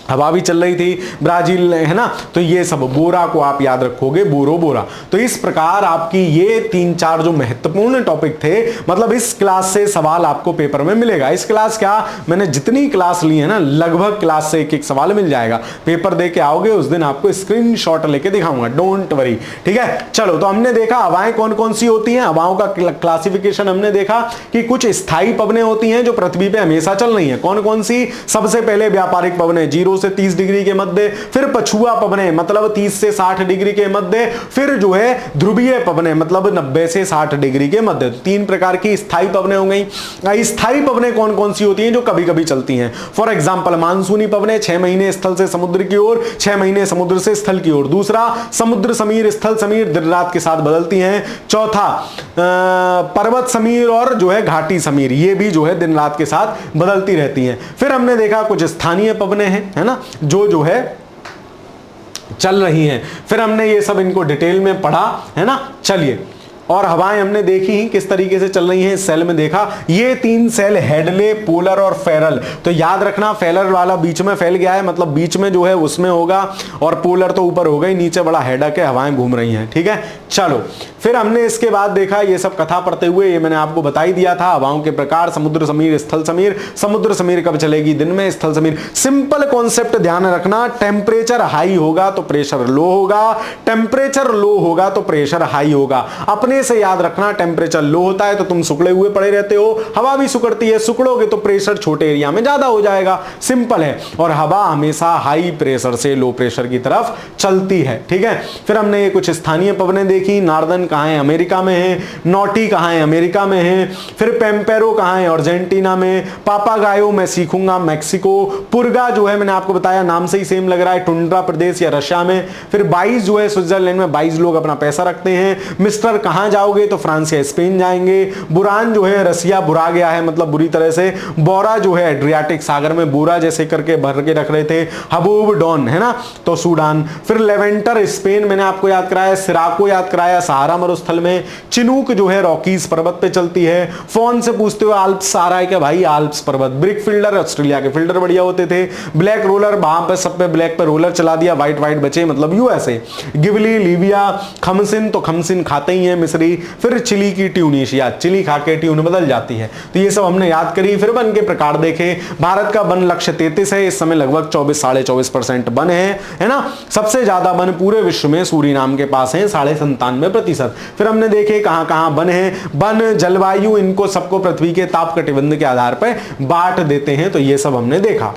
हवा भी चल रही थी ब्राजील, है ना, तो ये सब बोरा को आप याद रखोगे, बोरो, बोरा। तो इस प्रकार आपकी ये 3-4 जो महत्वपूर्ण टॉपिक थे, मतलब इस क्लास से सवाल आपको पेपर में मिलेगा। इस क्लास क्या, मैंने जितनी क्लास ली है ना, लगभग क्लास से एक सवाल मिल जाएगा। पेपर दे के आओगे उस दिन आपको स्क्रीनशॉट लेके दिखाऊंगा, डोंट वरी, ठीक है। चलो, तो हमने देखा हवाएं कौन कौन सी होती हैं, हवाओं का क्लासिफिकेशन हमने देखा कि कुछ स्थायी पवनें होती हैं जो पृथ्वी पे हमेशा चल रही हैं, कौन कौन सी। सबसे पहले व्यापारिक पवनें 0 से 30 डिग्री के मध्य, फिर पछुआ पवनें मतलब 30 से 60 डिग्री के मध्य, फिर जो है ध्रुवीय पवनें मतलब 90 से 60 डिग्री के मध्य। 3 प्रकार की स्थायी पवनें हो गई। स्थायी पवनें कौन कौन सी होती हैं, जो कभी कभी चलती हैं। फॉर एग्जांपल मानसूनी पवनें 6 महीने स्थल से समुद्र की ओर, 6 महीने समुद्र से स्थल की ओर। दूसरा समुद्र समीर, स्थल समीर दिन रात के साथ बदलती हैं। चौथा पर्वत समीर और जो है घाटी समीर, ये भी जो है दिन रात के साथ बदलती रहती हैं। फिर हमने देखा कुछ स्थानीय पवनें हैं, है ना, जो है चल रही हैं। फिर हमने ये सब इनको डिटेल में पढ़ा, है ना। चलिए, और हवाएं हमने देखी ही किस तरीके से चल रही हैं, इस सेल में देखा। ये 3 सेल हेडले, पोलर और फेरल, तो याद रखना फेलर वाला बीच में फैल गया है, मतलब बीच में जो है उसमें होगा, और पोलर तो ऊपर हो गई, नीचे बड़ा हेडक है, हवाएं घूम रही हैं, ठीक है। चलो, फिर हमने इसके बाद देखा, ये सब कथा पढ़ते हुए ये मैंने आपको बता ही दिया था, हवाओं के प्रकार, समुद्र समीर, स्थल समीर। समुद्र समीर कब चलेगी, दिन में, स्थल समीर। सिंपल कॉन्सेप्ट ध्यान रखना, टेम्परेचर हाई होगा तो प्रेशर लो होगा, टेम्परेचर लो होगा तो प्रेशर हाई होगा। अपने से याद रखना, टेम्परेचर लो होता है तो तुम सुकड़े हुए पड़े रहते हो, हवा भी सुकड़ती है, सुकड़ोगे तो प्रेशर छोटे एरिया में ज्यादा हो जाएगा, सिंपल है। और हवा हमेशा हाई प्रेशर से लो प्रेशर की तरफ चलती है, ठीक है। फिर हमने ये कुछ स्थानीय पवनें देखी, नार्दन कहां है, अमेरिका में है। नॉटी कहां है, अमेरिका में है। फिर पेम्पेरो कहां है, अर्जेंटीना में। पापागायो मैं सीखूंगा, मैक्सिको। पुरगा जो है मैंने आपको बताया, नाम से ही सेम लग रहा है, टुंड्रा प्रदेश या रशिया में। फिर 22 जो है स्विट्जरलैंड में 22 लोग अपना पैसा रखते हैं। मिस्टर कहां जाओगे तो फ्रांस या स्पेन जाएंगे। बुरान जो है रसिया, बुरा गया है मतलब बुरी तरह से। बोरा जो है एड्रियाटिक सागर में बोरा जैसे करके भर के रख रहे थे। हबूब डॉन है ना, तो सूडान। फिर लेवेंटर स्पेन मैंने आपको याद कराया, सिराको याद कराया सहारा मरुस्थल में। चिनूक जो है रॉकीज पर्वत पे चलती है। फोन से पूछते हो आल्प्स आ रहा है क्या, भाई आल्प्स पर्वत। ब्रिक फिल्डर, ऑस्ट्रेलिया के फिल्डर बढ़िया होते थे। ब्लैक रोलर, वहां पे सब पे ब्लैक पे रोलर चला दिया, व्हाइट व्हाइट बचे मतलब यूएसए। Ghibli Libya. खमसिन तो खमसिन खाते ही है मिस्री। फिर चिली की ट्यूनीशिया, चिली खा के ट्यून बदल जाती है, तो ये सब हमने याद करी। फिर वन के प्रकार देखे। भारत का वन लक्ष्य 33 है, इस समय लगभग 24-24.5% वन है ना। सबसे ज्यादा वन पूरे विश्व में सूरीनाम के पास है 97.5%। फिर हमने देखे कहां कहां वन है। वन, जलवायु, इनको सबको पृथ्वी के ताप कटिबंध के आधार पर बांट देते हैं, तो ये सब हमने देखा,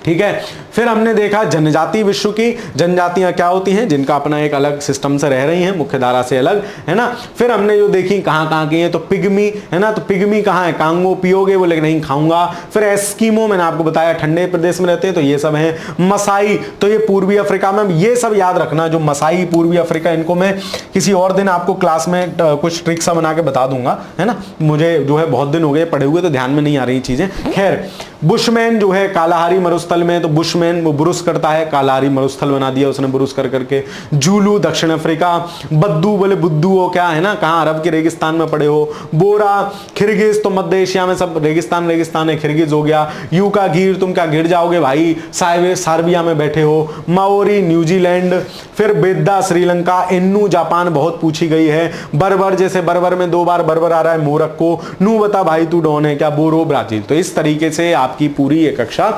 ठीक है। फिर हमने देखा जनजाति विश्व की, जनजातियां क्या होती हैं, जिनका अपना एक अलग सिस्टम से रह रही हैं, मुख्य धारा से अलग, है ना। फिर हमने जो देखी कहां कहां की है, तो पिग्मी, है ना, तो पिग्मी कहां है, कांगो, पियोगे बोले नहीं खाऊंगा। फिर एस्किमो मैंने आपको बताया ठंडे प्रदेश में रहते हैं, तो ये सब हैं। मसाई, तो ये पूर्वी अफ्रीका में, ये सब याद रखना, जो मसाई पूर्वी अफ्रीका, इनको मैं किसी और दिन आपको क्लास में कुछ ट्रिक्स बना के बता दूंगा, है ना। मुझे जो है बहुत दिन हो गए पढ़े हुए, तो ध्यान में नहीं आ रही चीजें। खैर, बुशमैन जो है कालाहारी मरुस्थल में, तो बुशमैन वो बुरुस करता है, कालाहारी मरुस्थल बना दिया उसने बुरुस कर करके। जूलू दक्षिण अफ्रीका, बद्दू बोले बुद्दू हो क्या, है ना, कहां अरब के रेगिस्तान में पड़े हो। बोरा खिरगिज, तो मध्य एशिया में सब रेगिस्तान रेगिस्तान है, खिरगिज हो गया। यू का गिर, तुम क्या गिर जाओगे भाई, सार्बिया में बैठे हो। Maori New Zealand. फिर बेद्दा श्रीलंका। इन्नू जापान बहुत पूछी गई है। बर्बर, जैसे बर्बर में 2 बार बर्बर आ रहा है, मोरक्को। नू बता भाई तू डॉन है क्या, बोरो ब्राजील। तो इस तरीके से आपकी पूरी एक कक्षा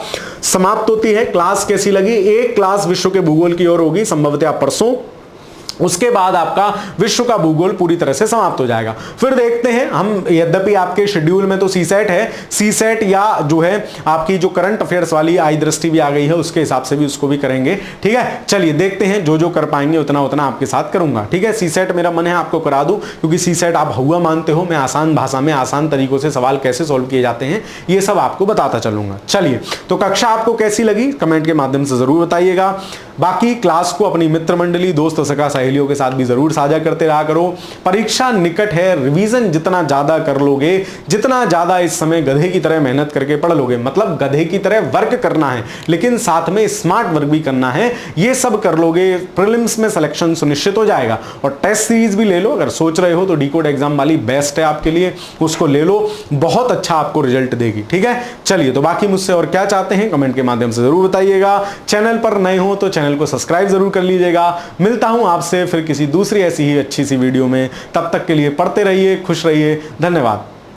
समाप्त होती है। क्लास कैसी लगी? एक क्लास विश्व के भूगोल की ओर होगी संभवतः परसों, उसके बाद आपका विश्व का भूगोल पूरी तरह से समाप्त हो जाएगा। फिर देखते हैं हम, यद्यपि आपके शेड्यूल में तो सीसेट है, सीसेट या जो है आपकी जो करंट अफेयर्स वाली आई दृष्टि भी आ गई है, उसके हिसाब से भी उसको भी करेंगे, ठीक है। चलिए देखते हैं, जो जो कर पाएंगे उतना उतना आपके साथ करूंगा, ठीक है। सीसेट मेरा मन है आपको करा दूं, क्योंकि सीसेट आप हुआ मानते हो, मैं आसान भाषा में आसान तरीकों से सवाल कैसे सॉल्व किए जाते हैं ये सब आपको बताता चलूंगा। चलिए, तो कक्षा आपको कैसी लगी कमेंट के माध्यम से जरूर बताइएगा। बाकी क्लास को अपनी मित्र मंडली, दोस्त सखा सहेलियों के साथ भी जरूर साझा करते रहा करो। परीक्षा निकट है, रिवीजन जितना ज्यादा कर लोगे, जितना ज्यादा इस समय गधे की तरह मेहनत करके पढ़ लोगे, मतलब गधे की तरह वर्क करना है लेकिन साथ में स्मार्ट वर्क भी करना है, ये सब कर लोगे, प्रीलिम्स में सिलेक्शन सुनिश्चित हो जाएगा। और टेस्ट सीरीज भी ले लो, अगर सोच रहे हो तो डिकोड एग्जाम वाली बेस्ट है आपके लिए, उसको ले लो, बहुत अच्छा आपको रिजल्ट देगी, ठीक है। चलिए, तो बाकी मुझसे और क्या चाहते हैं कमेंट के माध्यम से जरूर बताइएगा। चैनल पर नए हो तो चैनल को सब्सक्राइब जरूर कर लीजिएगा। मिलता हूं आपसे फिर किसी दूसरी ऐसी ही अच्छी सी वीडियो में, तब तक के लिए पढ़ते रहिए, खुश रहिए, धन्यवाद।